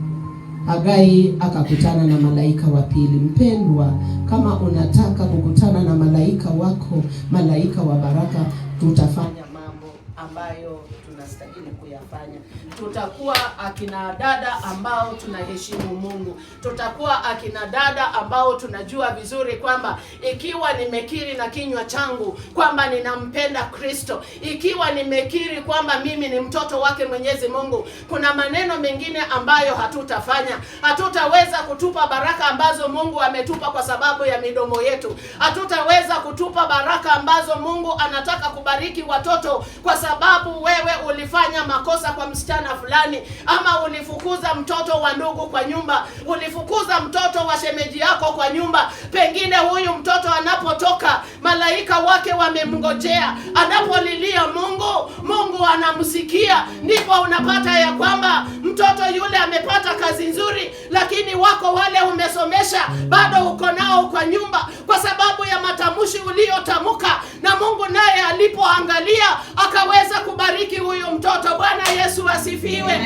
Hagai akakutana na malaika wa pili. Mpendwa, kama unataka kukutana na malaika wako, malaika wa baraka, tutafanya mambo ambayo tunastahili kuyafanya. Tutakuwa akina dada ambao tunaheshimu Mungu. Tutakuwa akina dada ambao tunajua vizuri kwamba ikiwa nimekiri na kinywa changu kwamba ninampenda Kristo, ikiwa nimekiri kwamba mimi ni mtoto wake Mwenyezi Mungu, kuna maneno mengine ambayo hatutafanya. Hatutaweza kutupa baraka ambazo Mungu ametupa kwa sababu ya midomo yetu. Hatutaweza kutupa baraka ambazo Mungu anataka kubariki watoto kwa sababu wewe ulifanya makosa kwa msichana fulani, ama ulifukuza mtoto wa ndugu kwa nyumba, ulifukuza mtoto wa shemeji yako kwa nyumba. Pengine huyu mtoto anapotoka, malaika wake wamemngojea, anapolilia Mungu, Mungu anamsikia. Ndipo unapata ya kwamba mtoto yule amepata kazi nzuri, lakini wako wale umesomesha bado uko nao kwa nyumba kwa sababu ya matamshi uliyotamka, na Mungu naye alipoangalia akaweza kubariki huyu mtoto. Bwana Yesu asifiwe.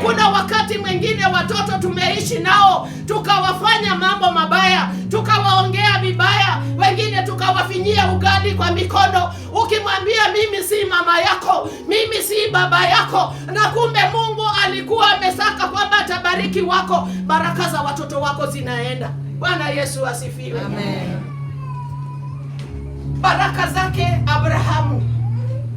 Kuna wakati mwingine watoto tumeishi nao tukawafanya mambo mabaya, tukawaongea vibaya, wengine tukawafinyia ugali kwa mikono, ukimwambia mimi si mama yako, mimi si baba yako, na kumbe Mungu alikuwa amesaka kwamba atabariki wako, baraka za watoto wako zinaenda. Bwana Yesu asifiwe. Amen. Baraka zake Abrahamu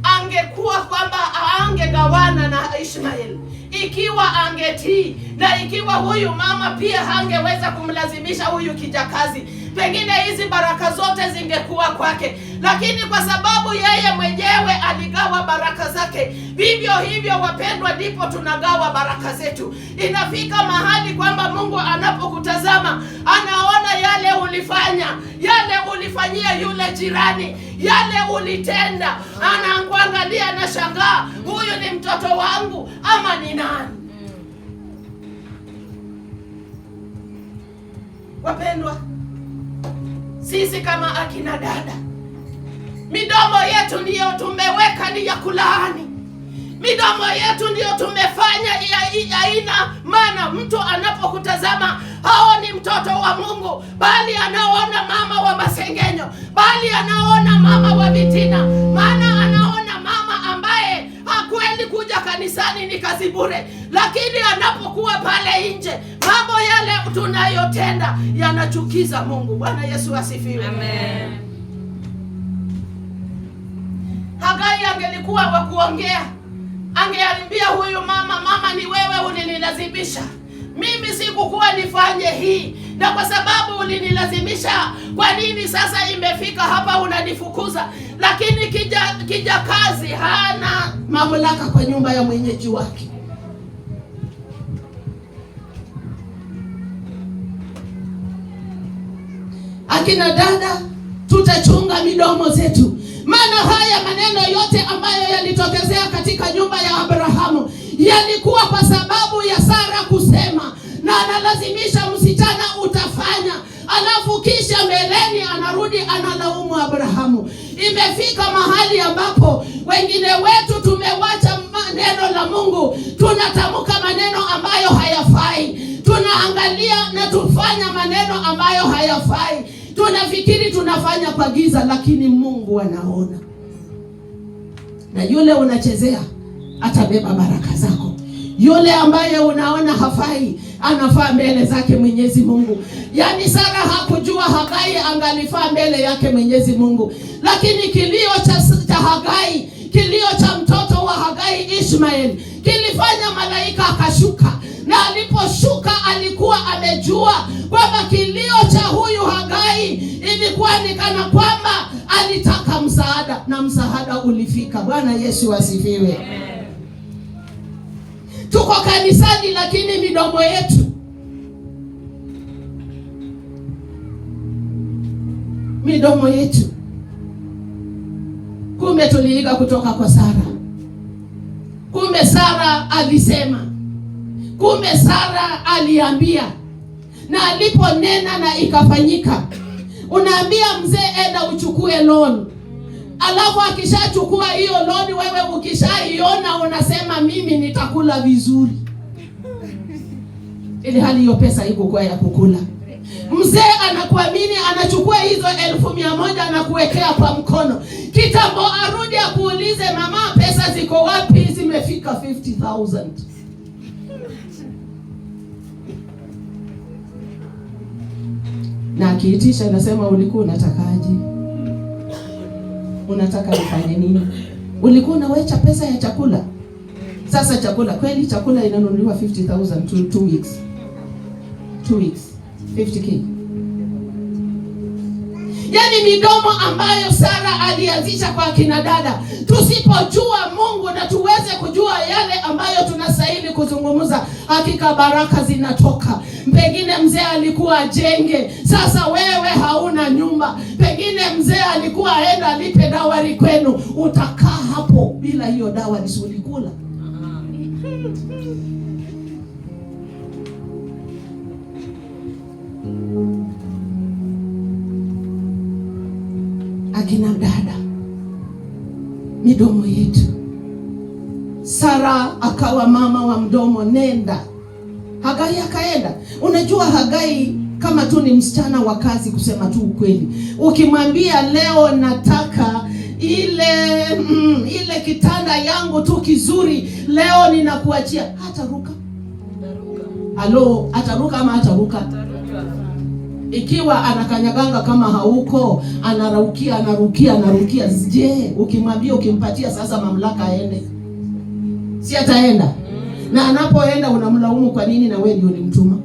angekuwa kwamba angegawana na Ishmael ikiwa angetii, na ikiwa huyu mama pia hangeweza kumlazimisha huyu kijakazi, pengine hizi baraka zote zingekuwa kwake. Lakini kwa sababu yeye mwenyewe aligawa baraka zake, vivyo hivyo wapendwa, ndipo tunagawa baraka zetu. Inafika mahali kwamba Mungu anapokutazama anaona yale ulifanya, yale ulifanyia yule jirani, yale ulitenda, anakuangalia na shangaa, huyu ni mtoto wangu ama ni nani? Wapendwa, sisi kama akina dada, midomo yetu ndiyo tumeweka ni ya kulaani. Midomo yetu ndiyo tumefanya haina maana. Mtu anapokutazama haoni mtoto wa Mungu, bali anaona mama wa masengenyo, bali anaona mama wa vitina, maana anaona mama ambaye hakweli kuja kanisani ni kazi bure. Lakini anapokuwa pale nje, mambo yale tunayotenda yanachukiza Mungu. Bwana Yesu asifiwe. Amen. Hagai angelikuwa wa kuongea, angeambia huyu mama, mama ni wewe ulinilazimisha, mimi sikukuwa nifanye hii, na kwa sababu ulinilazimisha, kwa nini sasa imefika hapa unanifukuza? Lakini kijakazi hana mamlaka kwa nyumba ya mwenyeji wake. Akina dada, tutachunga midomo zetu, maana haya maneno yote ambayo yalitokezea katika nyumba ya Abrahamu yalikuwa kwa sababu ya Sara kusema, na analazimisha msichana utafanya, alafu kisha mbeleni anarudi analaumu Abrahamu. Imefika mahali ambapo wengine wetu tumewacha neno la Mungu, tunatamka maneno ambayo hayafai, tunaangalia na tufanya maneno ambayo hayafai, tunafikiri tunafanya kwa giza, lakini Mungu anaona. Na yule unachezea atabeba baraka zako. Yule ambaye unaona hafai, anafaa mbele zake Mwenyezi Mungu. Yaani Sara hakujua Hagai angalifaa mbele yake Mwenyezi Mungu. Lakini kilio cha Hagai, kilio cha mtoto wa Hagai Ishmael, kilifanya malaika akashuka. Na aliposhuka alikuwa amejua kwamba kilio cha huyu Hagai ilikuwa ni kana kwamba alitaka msaada, na msaada ulifika. Bwana Yesu asifiwe. Amen. Tuko kanisani lakini midomo yetu kumbe tuliiga kutoka kwa Sara. Kumbe Sara alisema, kumbe Sara aliambia, na aliponena na ikafanyika. Unaambia mzee enda uchukue loan, alafu akishachukua hiyo loan, wewe ukishaiona unasema mimi nitakula vizuri, ili hali hiyo pesa iko kwa ya kukula. Mzee anakuamini, anachukua hizo 100,000 anakuwekea kwa mkono. Kitambo arudi akuulize, mama pesa ziko wapi? Zimefika 50,000. Na akiitisha anasema, ulikuwa unatakaje? Unataka nifanye nini? Ulikuwa unawecha pesa ya chakula. Sasa chakula, kweli chakula inanunuliwa 50,000 to 2 weeks. 2 weeks 50k. Yaani midomo ambayo Sara alianzisha kwa kina dada. Tusipojua Mungu na tuweze kujua yale ambayo tunastahili kuzungumza, hakika baraka zinatoka. Pengine mzee alikuwa ajenge, sasa wewe hauna nyumba. Pengine mzee alikuwa aenda alipe dawari kwenu, utakaa hapo bila hiyo dawari, si ulikula? Akina dada, midomo yetu. Sara akawa mama wa mdomo, nenda. Hagai akaenda. Unajua Hagai kama tu ni msichana wa kazi, kusema tu ukweli. Ukimwambia leo nataka ile kitanda yangu tu kizuri, leo ninakuachia, hataruka. Halo, ataruka ama hataruka? Ikiwa anakanyaganga kama hauko, anarukia. Je, ukimwambia, ukimpatia sasa mamlaka aende, si ataenda? Na anapoenda unamlaumu kwa nini, na wewe ndio ulimtuma.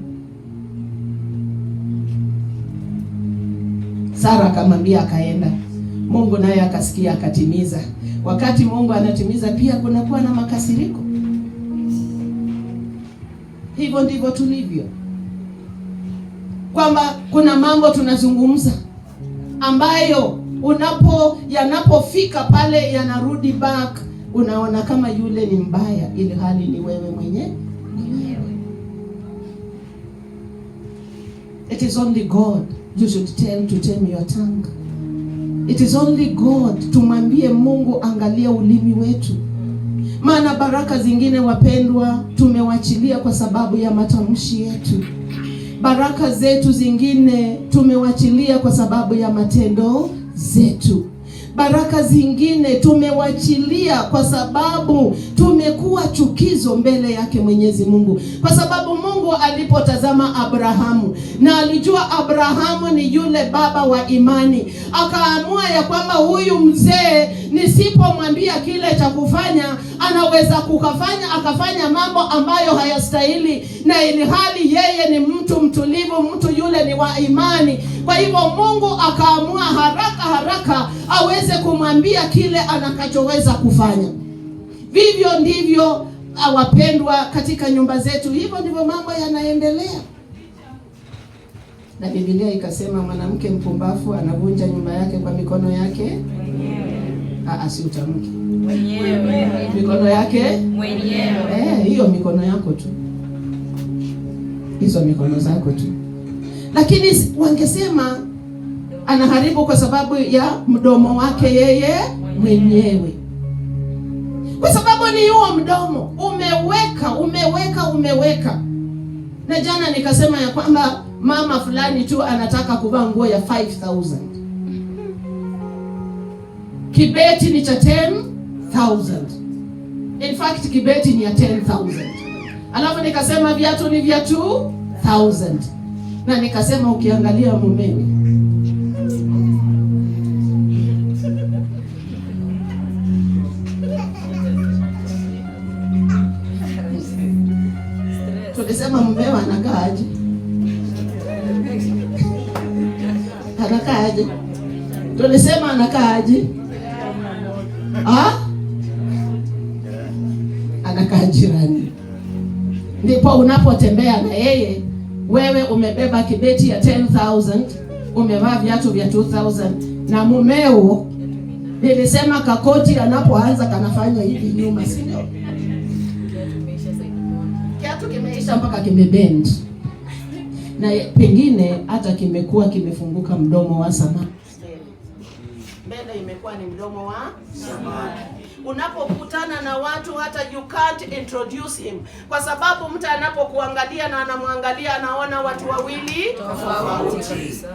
Sara akamwambia, akaenda. Mungu naye akasikia, akatimiza. Wakati Mungu anatimiza, pia kunakuwa na makasiriko. Hivyo ndivyo tulivyo, kwamba kuna mambo tunazungumza ambayo yanapofika pale yanarudi back, unaona kama yule ni mbaya, ili hali ni wewe mwenyewe. It is only God you should tell to tame your tongue. It is only God, tumwambie Mungu, angalia ulimi wetu. Maana baraka zingine, wapendwa, tumewachilia kwa sababu ya matamshi yetu. Baraka zetu zingine tumewachilia kwa sababu ya matendo zetu. Baraka zingine tumewachilia kwa sababu tumekuwa chukizo mbele yake Mwenyezi Mungu. Kwa sababu Mungu alipotazama Abrahamu na alijua Abrahamu ni yule baba wa imani, akaamua ya kwamba huyu mzee nisipomwambia kile cha kufanya, anaweza akafanya mambo ambayo hayastahili, na ili hali yeye ni mtu mtulivu, mtu yule ni wa imani. Kwa hivyo Mungu akaamua haraka aweze kumwambia kile anakachoweza kufanya. Vivyo ndivyo, wapendwa, katika nyumba zetu, hivyo ndivyo mambo yanaendelea. Na Biblia ikasema mwanamke mpumbavu anavunja nyumba yake kwa mikono yake mwenyewe. Si utamki mwenyewe, mikono yake mwenyewe. Hiyo mikono yako tu, hizo mikono zako tu. Lakini wangesema anaharibu kwa sababu ya mdomo wake yeye mwenyewe. Kwa sababu ni huo mdomo umeweka. Na jana nikasema ya kwamba mama fulani tu anataka kuvaa nguo ya 5,000. Kibeti ni cha 10,000. In fact kibeti ni ya 10,000. Alafu nikasema viatu ni vya 2,000. Na nikasema ukiangalia mumewe, tulisema mumewe anakaaje? Anakaaje? Tulisema anakaaje? Anakaa jirani. Ndipo unapotembea na yeye, wewe umebeba kibeti ya 10,000, umevaa viatu vya 2,000, na mumeo nilisema kakoti anapoanza kanafanya hivi nyuma, sio? Kiatu kimeisha mpaka kimebend, na pengine hata kimekuwa kimefunguka mdomo wa samaki. Mbele imekuwa ni mdomo wa samaki. Unapokutana na watu, hata you can't introduce him, kwa sababu mtu anapokuangalia na anamwangalia anaona watu wawili tofauti.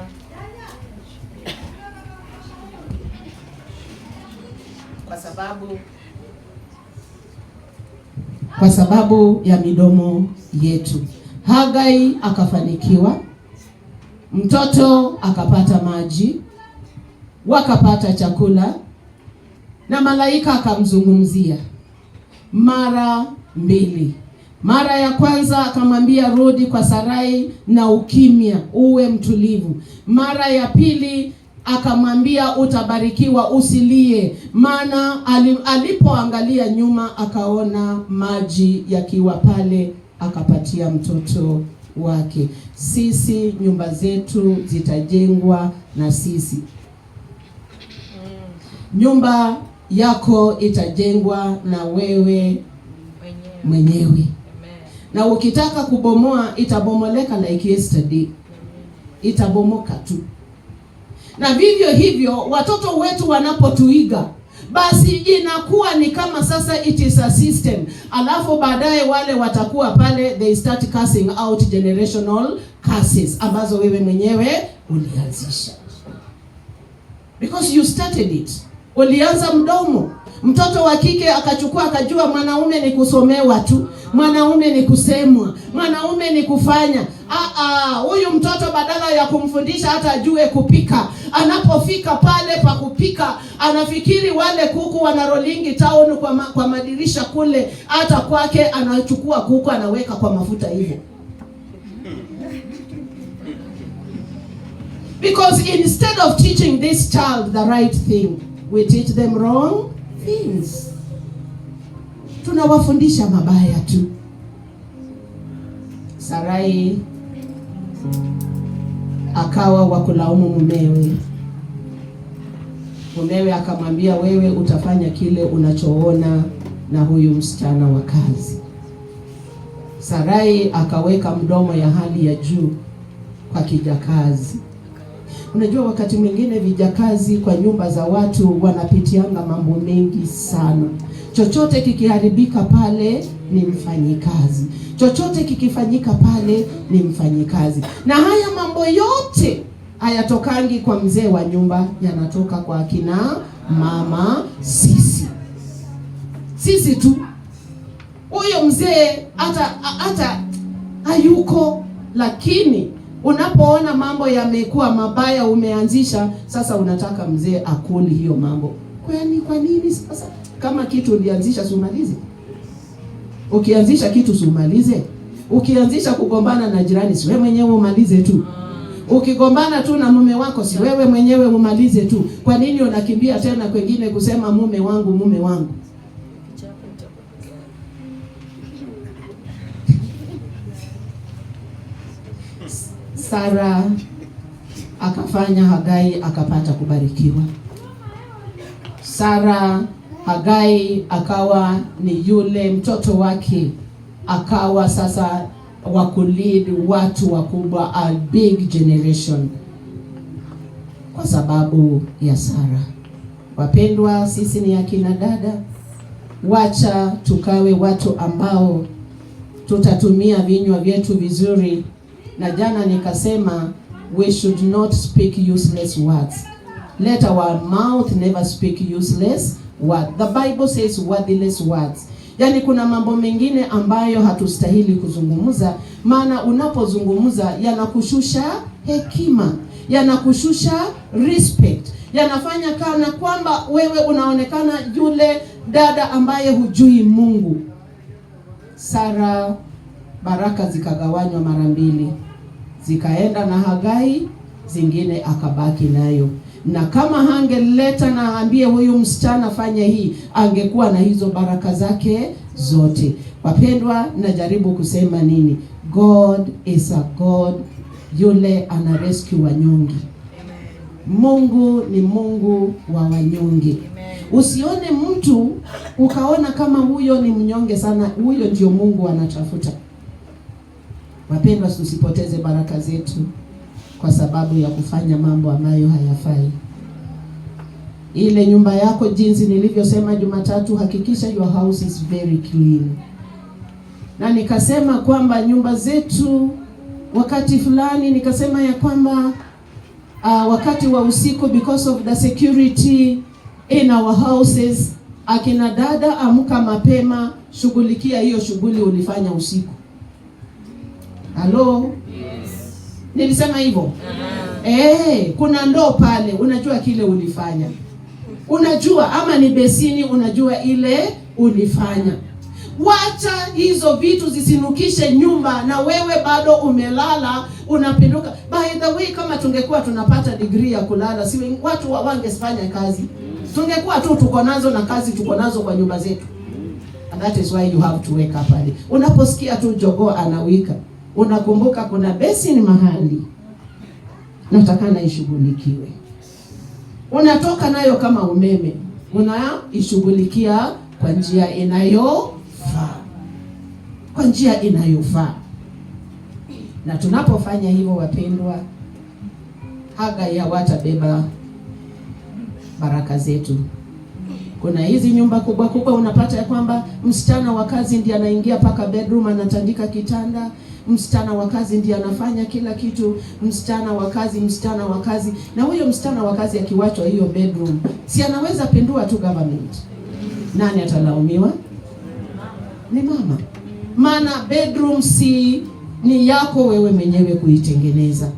Kwa sababu ya midomo yetu. Hagai akafanikiwa, mtoto akapata maji, wakapata chakula, na malaika akamzungumzia mara 2. Mara ya kwanza akamwambia rudi kwa Sarai na ukimya, uwe mtulivu. Mara ya pili akamwambia utabarikiwa, usilie. Maana alipoangalia nyuma akaona maji yakiwa pale, akapatia mtoto wake. Sisi nyumba zetu zitajengwa na sisi. Nyumba yako itajengwa na wewe mwenyewe. Na ukitaka kubomoa itabomoleka like yesterday. Itabomoka tu. Na vivyo hivyo watoto wetu wanapotuiga, basi inakuwa ni kama sasa it is a system. Alafu baadaye wale watakuwa pale, they start casting out generational curses ambazo wewe mwenyewe ulianzisha. Because you started it. Ulianza mdomo. Mtoto wa kike akachukua akajua mwanaume ni kusomewa tu, mwanaume ni kusemwa, mwanaume ni kufanya. Huyu mtoto badala ya kumfundisha hata ajue kupika, anapofika pale pa kupika anafikiri wale kuku wanarolingi town kwa madirisha kule, hata kwake anachukua kuku anaweka kwa mafuta hivyo. Because instead of teaching this child the right thing, we teach them wrong things. Tunawafundisha mabaya tu. Sarai akawa wakulaumu mumewe. Mumewe akamwambia, wewe utafanya kile unachoona na huyu msichana wa kazi. Sarai akaweka mdomo ya hali ya juu kwa kijakazi. Unajua wakati mwingine vijakazi kwa nyumba za watu wanapitianga mambo mengi sana. Chochote kikiharibika pale ni mfanyikazi. Chochote kikifanyika pale ni mfanyikazi. Na haya mambo yote hayatokangi kwa mzee wa nyumba, yanatoka kwa kina mama sisi tu. Huyo mzee hata hayuko, lakini unapoona mambo yamekuwa mabaya umeanzisha, sasa unataka mzee akuli hiyo mambo. Kwa nini sasa? Kama kitu ulianzisha sumalize. Ukianzisha kitu sumalize. Ukianzisha kugombana na jirani, si wewe mwenyewe umalize tu. Ukigombana tu na mume wako, si wewe mwenyewe umalize tu. Kwa nini unakimbia tena kwingine kusema mume wangu? Sara akafanya Hagai akapata kubarikiwa. Hagai akawa ni yule mtoto wake, akawa sasa wa kulead watu wakubwa, a big generation, kwa sababu ya Sara. Wapendwa, sisi ni akina dada, wacha tukawe watu ambao tutatumia vinywa vyetu vizuri. Na jana nikasema we should not speak useless words. Let our mouth never speak useless words. The Bible says worthless words. Yani kuna mambo mengine ambayo hatustahili kuzungumza, maana unapozungumza yanakushusha hekima, yanakushusha respect, yanafanya kana kwamba wewe unaonekana yule dada ambaye hujui Mungu. Sara, baraka zikagawanywa mara mbili. Zikaenda na Hagai, zingine akabaki nayo. Na kama hangeleta na aambie huyu msichana fanya hii, angekuwa na hizo baraka zake zote. Wapendwa, najaribu kusema nini? God is a God yule ana rescue wanyonge. Mungu ni Mungu wa wanyonge. Usione mtu ukaona kama huyo ni mnyonge sana, huyo ndio Mungu anatafuta. Wapendwa, tusipoteze baraka zetu kwa sababu ya kufanya mambo ambayo hayafai. Ile nyumba yako, jinsi nilivyosema Jumatatu, hakikisha your house is very clean. Na nikasema kwamba nyumba zetu wakati fulani nikasema ya kwamba wakati wa usiku, because of the security in our houses, akina dada, amka mapema, shughulikia hiyo shughuli ulifanya usiku. Hello? Yes. Nilisema hivyo? Kuna ndoo pale, unajua kile ulifanya. Unajua ama ni besini, unajua ile ulifanya. Wacha hizo vitu zisinukishe nyumba na wewe bado umelala unapinduka. By the way, kama tungekuwa tunapata degree ya kulala, si watu wangefanya kazi. Tungekuwa tu tuko nazo na kazi tuko nazo kwa nyumba zetu. And that is why you have to wake up early. Unaposikia tu jogoo anawika, unakumbuka kuna basin mahali nataka na ishughulikiwe. Unatoka nayo kama umeme, unaishughulikia kwa njia inayofaa. Kwa njia inayofaa. Na tunapofanya hivyo, wapendwa, Hagai hawatabeba baraka zetu. Kuna hizi nyumba kubwa kubwa unapata ya kwamba msichana wa kazi ndiye anaingia paka bedroom anatandika kitanda, msichana wa kazi ndiye anafanya kila kitu, msichana wa kazi. Na huyo msichana wa kazi akiwachwa hiyo bedroom, si anaweza pendua tu government. Nani atalaumiwa? Ni mama. Maana bedroom si ni yako wewe mwenyewe kuitengeneza.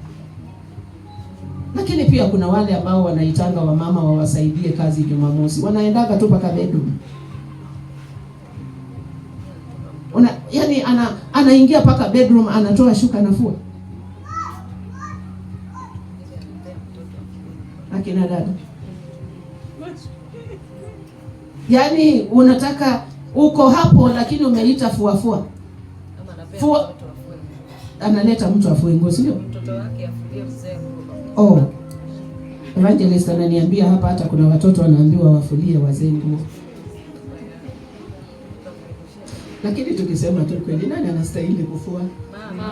Lakini pia kuna wale ambao wanaitanga wamama wawasaidie kazi Jumamosi. Wanaendaga tu paka bedroom. Yani anaingia paka bedroom, anatoa shuka nafua. Akina dada. Yani unataka uko hapo lakini umeita fua. Analeta mtu afue nguo, sio? Mtoto wake afulie mzee nguo. Oh. Evangelist ananiambia hapa hata kuna watoto wanaambiwa wafulie wazee nguo. Lakini tukisema tu kweli, nani anastahili kufua? Mama.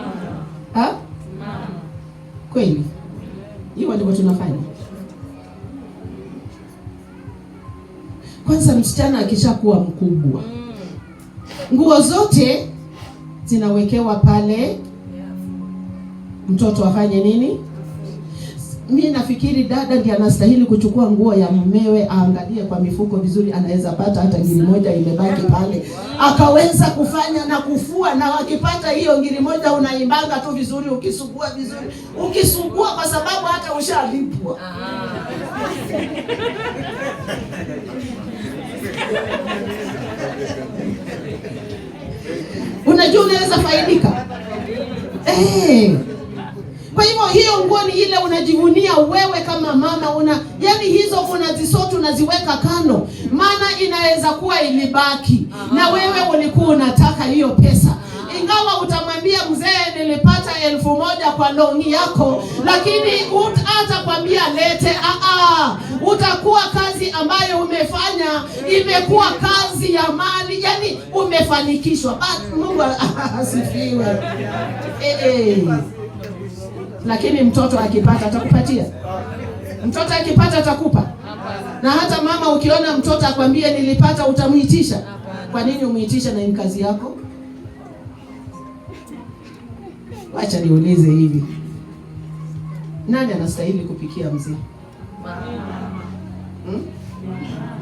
Ha? Mama. Kweli? Hiyo ndivyo tunafanya. Kwanza msichana akishakuwa mkubwa, nguo zote zinawekewa pale. Mtoto afanye nini? Mimi nafikiri dada ndiye anastahili kuchukua nguo ya mumewe, aangalie kwa mifuko vizuri, anaweza pata hata ngiri moja imebaki pale. Akaweza kufanya na kufua, na wakipata hiyo ngiri moja unaimbanga tu vizuri, ukisugua vizuri. Ukisugua kwa sababu hata ushalipwa. Unajua unaweza faidika. Kwa hivyo hiyo nguo ni ile unajivunia wewe kama mama, yani hizo unazisoti unaziweka kando, maana inaweza kuwa ilibaki. Na wewe ulikuwa unataka hiyo pesa. Ingawa utamwambia mzee nilipata 1000 kwa longi yako, lakini hatakwambia lete. Utakuwa kazi ambayo umefanya imekuwa kazi ya mali, yani umefanikishwa. Mungu asifiwe. Lakini mtoto akipata atakupatia? Mtoto akipata atakupa? Na hata mama ukiona mtoto akwambie nilipata, utamuitisha? Kwa nini umuitisha na ni kazi yako? Acha niulize hivi. Nani anastahili kupikia mzee?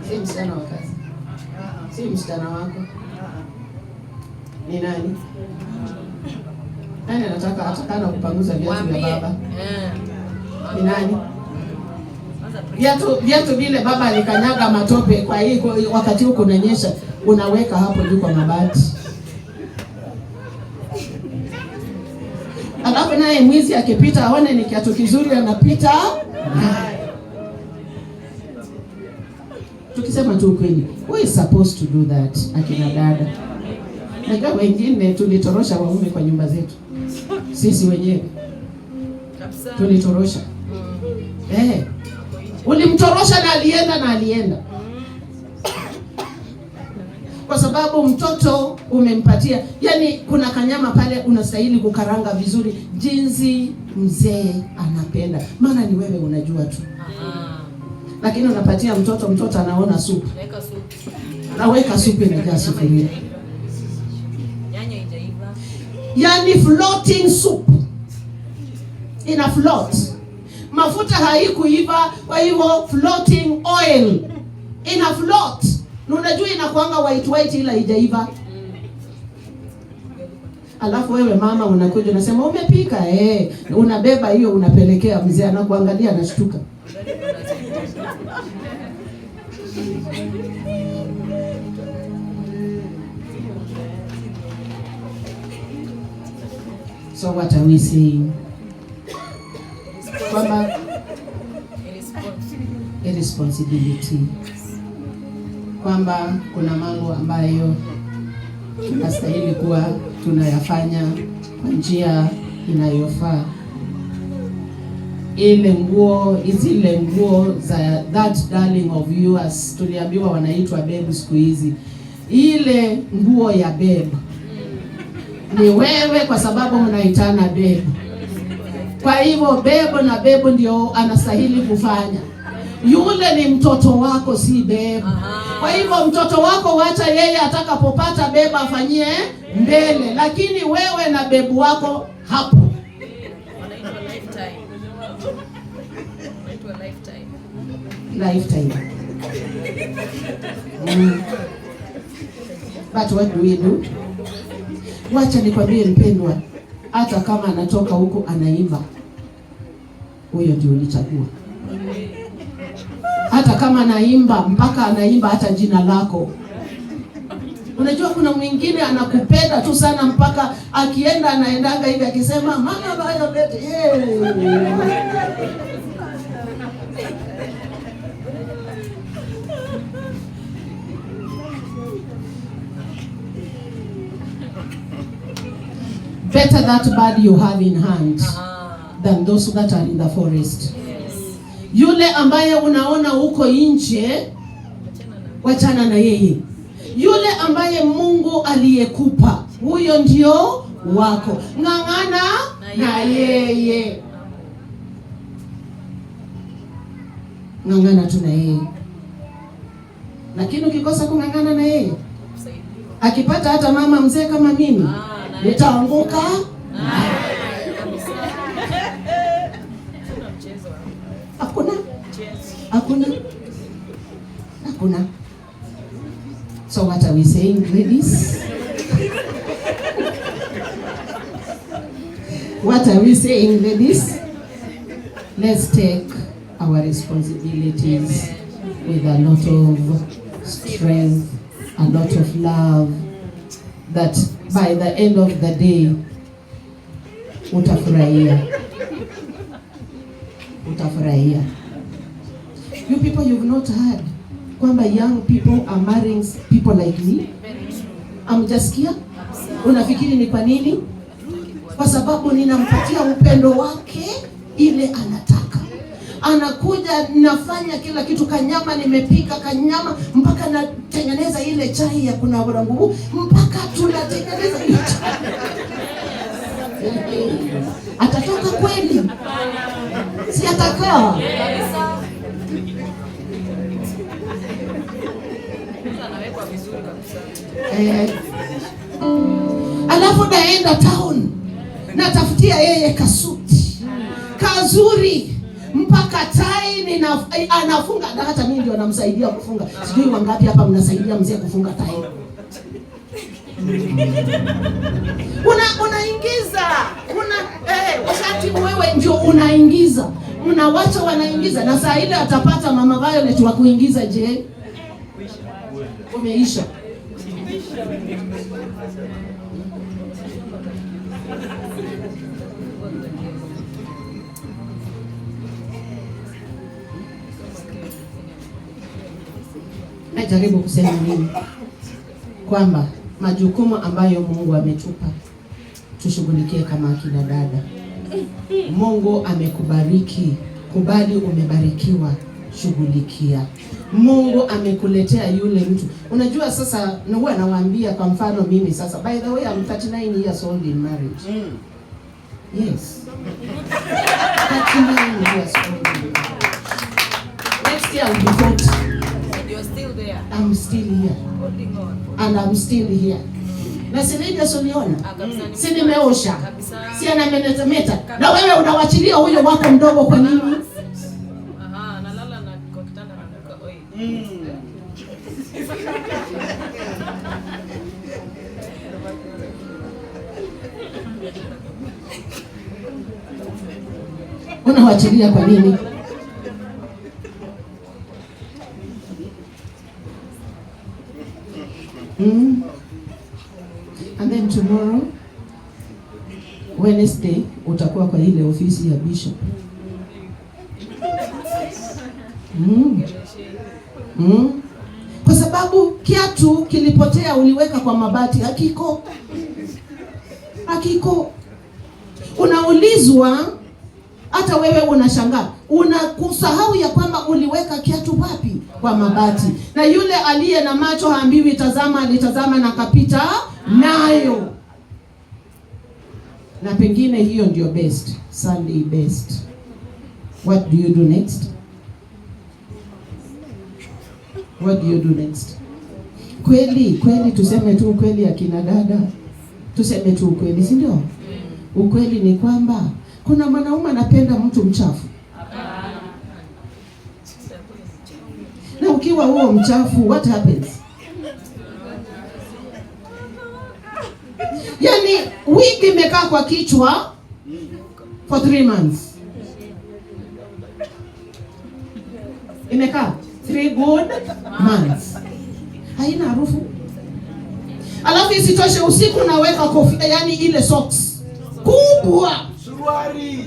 Si msichana wa kazi. Si msichana wako. Ni nani? Nani anataka atakana kupanguza viatu vya baba? Ni nani? Viatu vile baba alikanyaga matope, kwa hiyo wakati huko unanyesha unaweka hapo juu kwa mabati. Alafu naye mwizi akipita aone ni kiatu kizuri anapita. Tukisema tu kweli, who is supposed to do that? Akina dada. Na wengine tulitorosha waume kwa nyumba zetu. Sisi wenyewe tulitorosha. Ulimtorosha na alienda. Kwa sababu mtoto umempatia, yani kuna kanyama pale unastahili kukaranga vizuri jinsi mzee anapenda. Maana ni wewe unajua tu. Lakini unapatia mtoto anaona supu. Naweka supu inajaa sufuria. Yani floating soup. Ina float. Mafuta haikuiva, kwa hivyo floating oil. Ina float. Na unajua inakuanga white ila haijaiva. Alafu wewe mama unakuja unasema umepika unabeba hiyo unapelekea mzee, anakuangalia anashtuka. So what are we saying? Kwamba irresponsibility, kwamba kuna mambo ambayo tunastahili kuwa tunayafanya kwa njia inayofaa. Zile nguo za that darling of yours, tuliambiwa wanaitwa babe siku hizi. Ile nguo ya babe ni wewe, kwa sababu mnaitana babe. Kwa hivyo babe na babe ndio anastahili kufanya. Yule ni mtoto wako, si babe. Kwa hivyo mtoto wako wacha yeye atakapopata babe afanyie mbele, lakini wewe na babe wako hapo. Lifetime. But what do we do? Wacha nikwambie mpendwa, hata kama anatoka huko anaimba, huyo ndio ulichagua. Hata kama anaimba mpaka anaimba hata jina lako. Unajua kuna mwingine anakupenda tu sana mpaka akienda anaendanga hivi akisema mama Violet, better that bird you have in hand than those that are in the forest. Yule ambaye unaona huko nje, wachana na yeye. Yule ambaye Mungu aliyekupa, huyo ndio wako. Ng'ang'ana na yeye. Ng'ang'ana tu na yeye. Lakini ukikosa kung'ang'ana na yeye, akipata hata mama mzee kama mimi, nitaanguka. Hakuna. So what are we saying, ladies? What are we saying, ladies? Let's take our responsibilities with a lot of strength, a lot of love, that by the end of the day, utafurahia. You people, you've not heard kwamba young people are marrying people like me. Amjasikia? Unafikiri ni kwa nini? Kwa sababu ninampatia upendo wake ile anataka. Anakuja, nafanya kila kitu, kanyama nimepika kanyama, mpaka natengeneza ile chai ya kunawara nguvu, mpaka tunatengeneza ile chai. Atatoka kweli? Si atakaa? Alafu naenda town, natafutia yeye kasuti kazuri, mpaka tai anafunga. Hata mimi ndio namsaidia kufunga. Sijui wangapi hapa mnasaidia mzee kufunga tai. Unaingiza wakati wewe ndio unaingiza, unawacha wanaingiza, na saa ile atapata mama Violet wa kuingiza. Je, umeisha? Najaribu kusema nini? Kwamba majukumu ambayo Mungu ametupa tushughulikie kama akina dada. Mungu amekubariki, kubali umebarikiwa, shughulikia. Mungu amekuletea yule mtu. Unajua sasa, huwa nawaambia kwa mfano mimi sasa, by the way I'm 39 years old in marriage. Yes. 39 years old. Next year I'll be 40.
And you're still there.
I'm still here.
Holding on.
And I'm still here. Na sinija soliona. Si nimeosha. Si anametameta. Na wewe unawachilia huyo wako mdogo kwa nini?
Nalala na kwa kitanda na nuka oi.
Unawachilia kwa nini? And then tomorrow Wednesday utakuwa kwa ile ofisi ya bishop. Kwa sababu kiatu kilipotea, uliweka kwa mabati, hakiko. Unaulizwa, hata wewe unashangaa, unakusahau ya kwamba uliweka kiatu wapi? Kwa mabati. Na yule aliye na macho haambiwi tazama, alitazama na kapita nayo. Na pengine hiyo ndio best, Sunday best. What do you do next? What do you do next? Kweli tuseme tu ukweli, akina dada, tuseme tu ukweli, si ndio? Ukweli ni kwamba kuna mwanaume anapenda mtu mchafu. Na ukiwa huo mchafu, what happens? Yani wiki imekaa kwa kichwa for 3 months. Imekaa 3 good months. Haina harufu. Alafu isitoshe usiku unaweka kofia, yani ile socks kubwa. Suruali.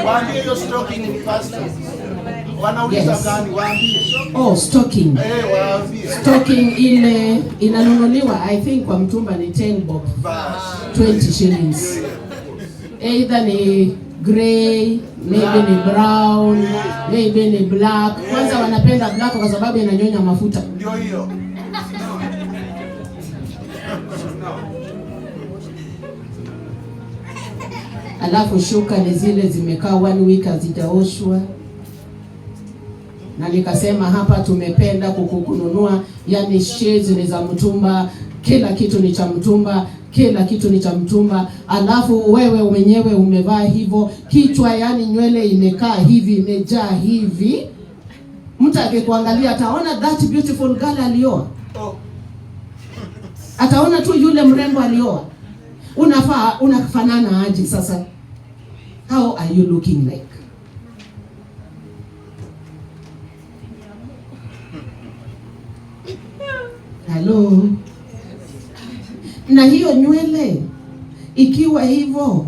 Waambie hiyo stocking ni pastor. Wanauliza gani? Waambie.
Oh, stocking.
Waambie.
Stocking ile inanunuliwa, I think kwa mtumba ni 10 bob. 20 shillings. Either ni grey, maybe ni brown, maybe ni black. Kwanza wanapenda black kwa sababu inanyonya mafuta.
Ndio hiyo.
Alafu shuka ni zile zimekaa 1 week hazijaoshwa. Na nikasema hapa tumependa kukununua, yani shades ni za mtumba, kila kitu ni cha mtumba, kila kitu ni cha mtumba. Alafu wewe mwenyewe umevaa hivyo, kichwa yani nywele imekaa hivi, imejaa hivi. Mtu akikuangalia ataona that beautiful girl alioa. Ataona tu yule mrembo alioa. Unafanana aje sasa? How are you looking like? Hello. Na hiyo nywele ikiwa hivyo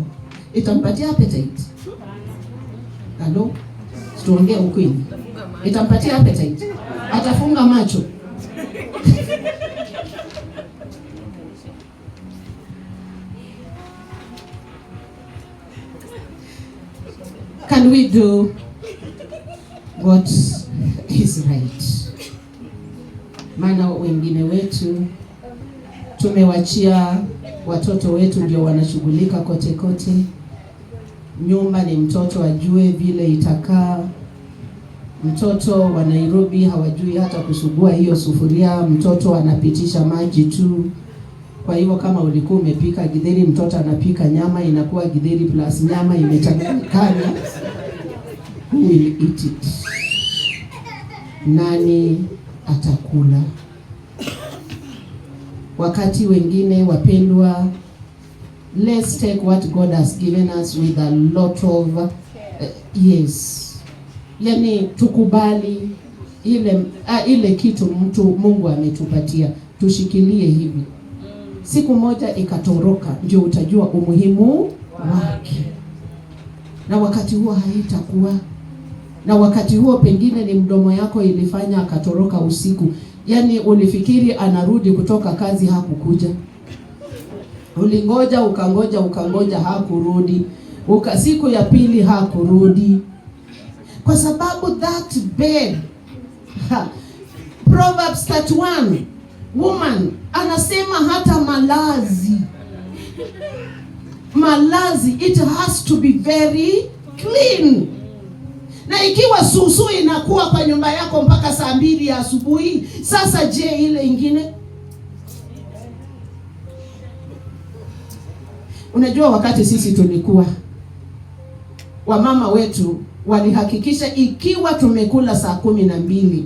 itampatia appetite. Hello. Tuongee ukweli. Itampatia appetite. Atafunga macho. Can we do what is right? Maana wengine wetu tumewachia watoto wetu ndio wanashughulika kote kote. Nyumba ni mtoto ajue vile itakaa. Mtoto wa Nairobi hawajui hata kusugua hiyo sufuria, mtoto anapitisha maji tu. Kwa hivyo kama ulikuwa umepika githeri, mtoto anapika nyama, inakuwa githeri plus nyama imechanganyikana. Who will eat it? Nani atakula? Wakati wengine wapendwa, let's take what God has given us with a lot of yes. Yani tukubali ile kitu Mungu ametupatia, tushikilie hivi. Siku moja ikatoroka, ndio utajua umuhimu wake. Na wakati huo haitakuwa. Na wakati huo pengine ni mdomo yako ilifanya akatoroka usiku. Yani ulifikiri anarudi kutoka kazi, hakukuja. Ulingoja ukangoja hakurudi. Siku ya pili hakurudi. Kwa sababu that bed. Proverbs 31 woman anasema hata malazi it has to be very clean. Na ikiwa susu inakuwa kwa nyumba yako mpaka saa 2 asubuhi, sasa je ile ingine? Unajua wakati sisi tulikuwa wamama wetu walihakikisha ikiwa tumekula saa 12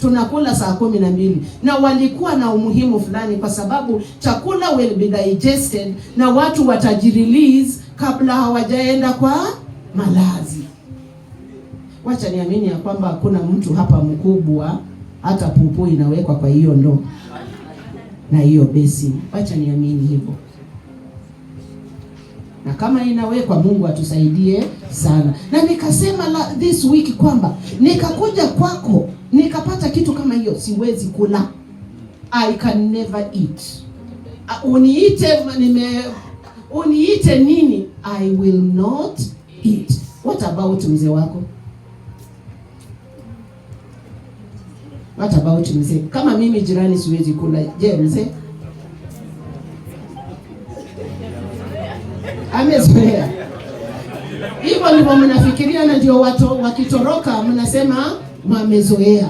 tunakula saa 12, na walikuwa na umuhimu fulani, kwa sababu chakula will be digested na watu watajirelease kabla hawajaenda kwa malazi. Wacha niamini ya kwamba hakuna mtu hapa mkubwa hata pupu inawekwa kwa hiyo ndoo na hiyo besi. Wacha niamini hivyo, na kama inawekwa, Mungu atusaidie sana. Na nikasema this week kwamba nikakuja kwako nikapata kitu kama hiyo, siwezi kula. I can never eat. Uniite nini, I will not eat. What about mzee wako? What about mzee? Kama mimi jirani siwezi kula, je, mzee? Amezoea. Hivyo ndivyo mnafikiria, na ndio watu wakitoroka mnasema wamezoea.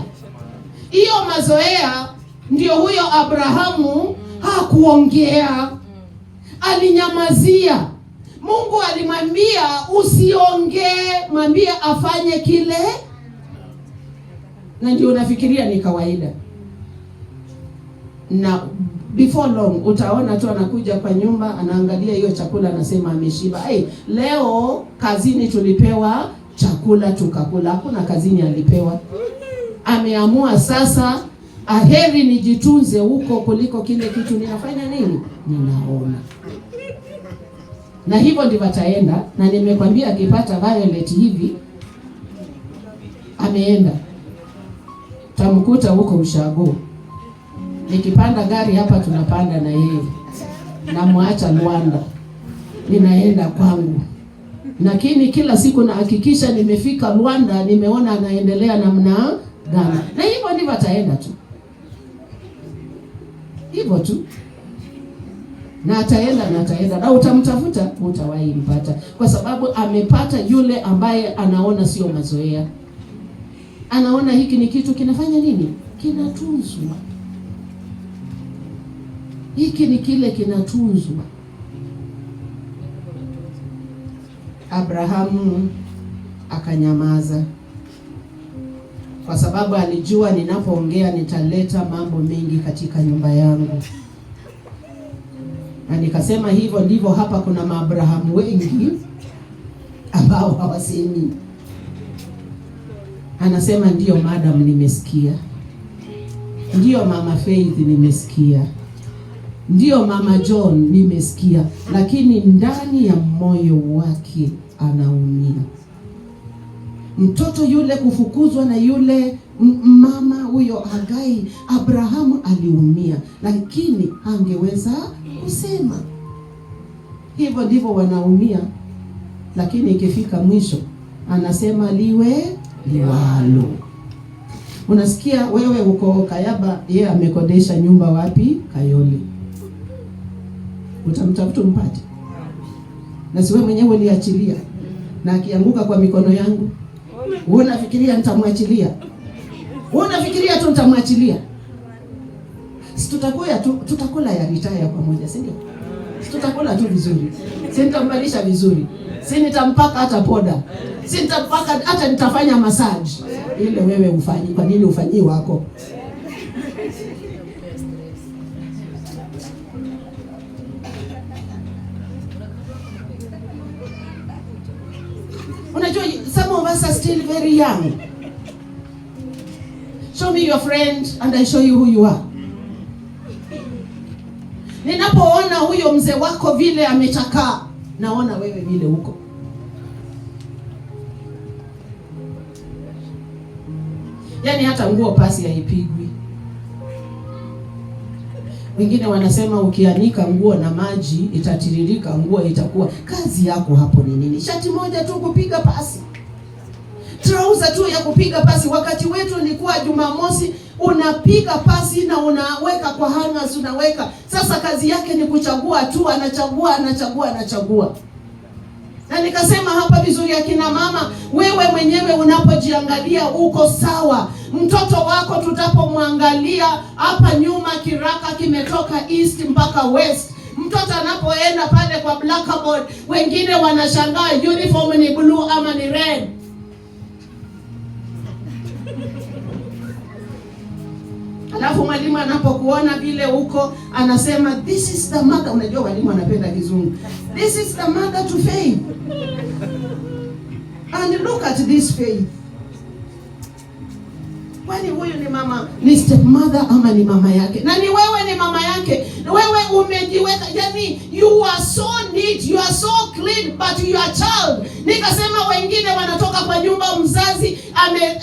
Hiyo mazoea ndio huyo Abrahamu hakuongea, alinyamazia. Mungu alimwambia usiongee, mwambie afanye kile, na ndio unafikiria ni kawaida. Na before long utaona tu anakuja kwa nyumba, anaangalia hiyo chakula, anasema ameshiba. Leo kazini tulipewa chakula tukakula. Hakuna kazini alipewa. Ameamua sasa, aheri nijitunze huko kuliko kile kitu ninafanya nini, ninaona. Na hivyo ndivyo ataenda. Na nimekwambia akipata Violet hivi ameenda, tamkuta huko ushago. Nikipanda gari hapa tunapanda na yeye, namwacha Luanda, ninaenda kwangu. Lakini kila siku nahakikisha nimefika Luanda, nimeona anaendelea namna gani. Na hivyo ndivyo ataenda tu, hivyo tu, na ataenda na ataenda, na utamtafuta utawahi mpata, kwa sababu amepata yule ambaye anaona sio mazoea. Anaona hiki ni kitu kinafanya nini, kinatunzwa. Hiki ni kile kinatunzwa. Abrahamu akanyamaza, kwa sababu alijua ninapoongea nitaleta mambo mengi katika nyumba yangu. Na nikasema hivyo ndivyo hapa kuna Maabrahamu wengi ambao hawasemi. Anasema ndio madam, nimesikia. Ndio mama Faith, nimesikia. Ndio mama John, nimesikia. Lakini ndani ya moyo wake anaumia. Mtoto yule kufukuzwa na yule mama huyo Hagai, Abrahamu aliumia, lakini hangeweza kusema. Hivyo ndivyo wanaumia, lakini ikifika mwisho anasema liwe liwalo. Unasikia wewe uko Kayaba, yeye amekodesha nyumba wapi? Kayole. Utamtafuta mpate? Na si wewe mwenyewe uliachilia, na akianguka kwa mikono yangu, wewe unafikiria nitamwachilia? Wewe unafikiria tu nitamwachilia? Si tutakula ya retire pamoja, si ndio? Si tutakula tu vizuri. Si nitambalisha vizuri. Si nitampaka hata poda. Si nitampaka hata nitafanya massage. Ile wewe ufanyi, kwa nini ufanyi wako? Unajua, some of us are still very young. Show me your friend and I show you who you are. Ninapoona huyo mzee wako vile amechakaa, naona wewe vile huko. Yaani hata nguo pasi haipigwi. Wengine wanasema ukianika nguo na maji itatiririka, nguo itakuwa. Kazi yako hapo ni nini? Shati moja tu kupiga pasi, trouser tu ya kupiga pasi. Wakati wetu ilikuwa Jumamosi, unapiga pasi na unaweka kwa hangers, unaweka. Sasa kazi yake ni kuchagua tu, anachagua. Na nikasema hapa vizuri, akina mama, wewe mwenyewe unapojiangalia uko sawa. Mtoto wako tutapomwangalia hapa nyuma, kiraka kimetoka east mpaka west, Mtoto anapoenda pale kwa blackboard, wengine wanashangaa uniform ni blue ama ni red. Alafu mwalimu anapokuona vile huko anasema this is the mother. Unajua walimu wanapenda kizungu. This is the mother to Faith. And look at this Faith. Kwani huyu ni mama, ni step mother ama ni mama yake? Na ni wewe ni mama yake. Wewe umejiweka, yani you are so neat, you are so clean, but you are child. Nikasema wengine wanatoka kwa nyumba mzazi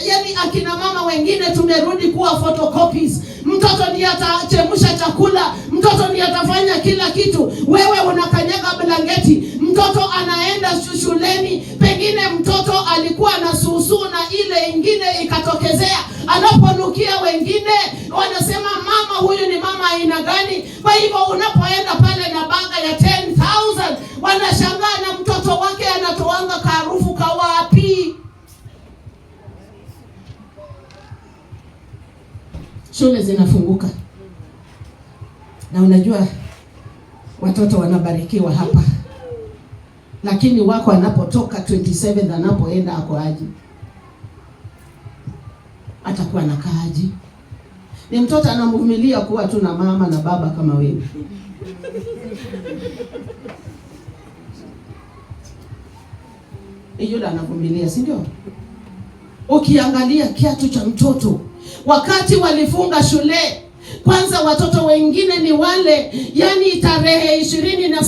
yani akina mama wengine tumerudi kuwa photocopies. Mtoto ndiye atachemsha chakula, mtoto ndiye atafanya kila kitu. Wewe unakanyaga blanketi. Mtoto anaenda shuleni, pengine mtoto alikuwa na susu na ile ingine ikatokezea. Anaponukia wengine wanasema mama huyu ni mama aina gani? Kwa hivyo unapoenda pale na banga ya 10,000 wanashangaa na mtoto wake anatoanga harufu kawapi? Shule zinafunguka. Na unajua watoto wanabarikiwa hapa. Lakini wako anapotoka 27 anapoenda ako aje? Atakuwa na kaaji. Ni mtoto anamuvumilia kuwa tu na mama na baba kama wewe. Yule anavumilia, si ndio? Ukiangalia kiatu cha mtoto wakati walifunga shule, kwanza watoto wengine ni wale yani tarehe 27